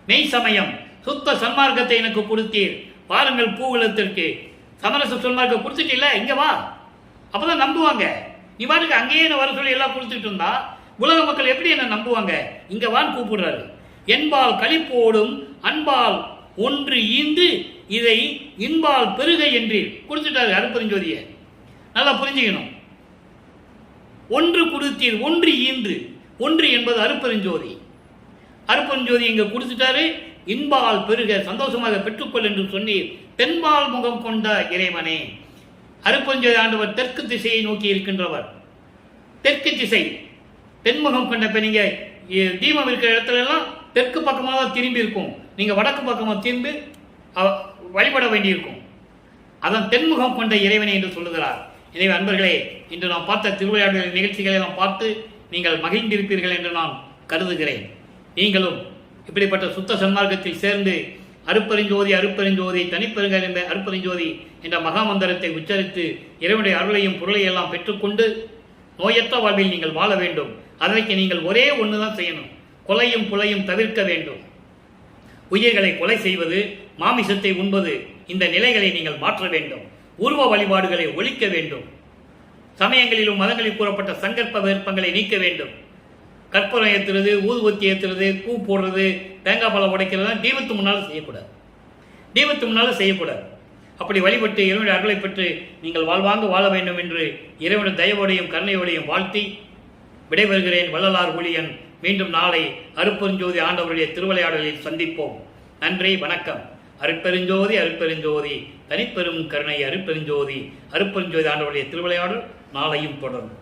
மெய் சமயம் சுத்த சன்மார்க்கத்தை எனக்கு கொடுத்தீர், பாருங்கள் பூவுலத்திற்கு. சமரச சன்மார்க்கம் கொடுத்துட்டீல்ல, இங்க வா, அப்பதான் நம்புவாங்க. நீ பாட்டுக்கு அங்கேயே வர சொல்லி எல்லாம் கொடுத்துட்டு இருந்தா உலக மக்கள் எப்படி என்ன நம்புவாங்க? இங்க வான்னு கூப்பிடுறாரு. என்பால் களிப்போடும் அன்பால் ஒன்று ஈந்து இதை இன்பால் பெருக என்று கொடுத்துட்டாரு அருட்பெருஞ்சோதியை. நல்லா புரிஞ்சுக்கணும். ஒன்று கொடுத்தீர், ஒன்று ஈன்று. ஒன்று என்பது அருட்பெருஞ்சோதி. அருட்பெருஞ்சோதி இங்க கொடுத்துட்டாரு. இன்பால் பெருக, சந்தோஷமாக பெற்றுக்கொள் என்று சொன்னீர். தென்பால் முகம் கொண்ட இறைவனே. அருட்பெருஞ்சோதி ஆண்டவர் தெற்கு திசையை நோக்கி இருக்கின்றவர். தெற்கு திசை, தென்முகம் கொண்ட. இப்ப நீங்க தீபம் இருக்கிற இடத்துல எல்லாம் தெற்கு பக்கமாக தான் திரும்பி இருக்கும். நீங்க வடக்கு பக்கமாக திரும்பி வழிபட வேண்டியிருக்கும். அதான் தென்முகம் கொண்ட இறைவனை என்று சொல்லுகிறார். எனவே அன்பர்களே, இன்று நாம் பார்த்த திருவிளையாடல் நிகழ்ச்சிகளை நாம் பார்த்து நீங்கள் மகிழ்ந்திருப்பீர்கள் என்று நான் கருதுகிறேன். நீங்களும் இப்படிப்பட்ட சுத்த சன்மார்க்கத்தில் சேர்ந்து அருட்பெருஞ்சோதி அருட்பெருஞ்சோதி தனிப்பெருங்க என்ற அருட்பெருஞ்சோதி என்ற மகாமந்திரத்தை உச்சரித்து இறைவனுடைய அருளையும் பொருளையும் எல்லாம் பெற்றுக்கொண்டு நோயற்ற வாழ்வில் நீங்கள் வாழ வேண்டும். அதற்கு நீங்கள் ஒரே ஒன்றுதான் செய்யணும். கொலையும் புலையும் தவிர்க்க வேண்டும். உயிர்களை கொலை செய்வது, மாமிசத்தை உண்பது, இந்த நிலைகளை நீங்கள் மாற்ற வேண்டும். உருவ வழிபாடுகளை ஒழிக்க வேண்டும். சமயங்களிலும் மதங்களில் கூறப்பட்ட சங்கற்ப விருப்பங்களை நீக்க வேண்டும். கற்பூரம் ஏற்றுறது, ஊதுவத்தி ஏற்றுறது, பூ போடுறது, தேங்காய் பழம் உடைக்கிறது தீபத்து முன்னால் செய்யக்கூடாது. தீபத்து முன்னால் செய்யக்கூடாது. அப்படி வழிபட்டு இறைவனுடைய அருளை பெற்று நீங்கள் வாழ்வாங்க வாழ வேண்டும் என்று இறைவனுடைய தயவோடையும் கருணையோடையும் வாழ்த்தி விடைபெறுகிறேன். வள்ளலார் ஊழியன். மீண்டும் நாளை அருட்பெருஞ்சோதி ஆண்டவருடைய திருவிளையாடலில் சந்திப்போம். நன்றி, வணக்கம். அருட்பெருஞ்சோதி அருட்பெருஞ்சோதி தனிப்பெரும் கருணை அருட்பெருஞ்சோதி. அருட்பெருஞ்சோதி ஆண்டவருடைய திருவிளையாடல் நாளையும் தொடரும்.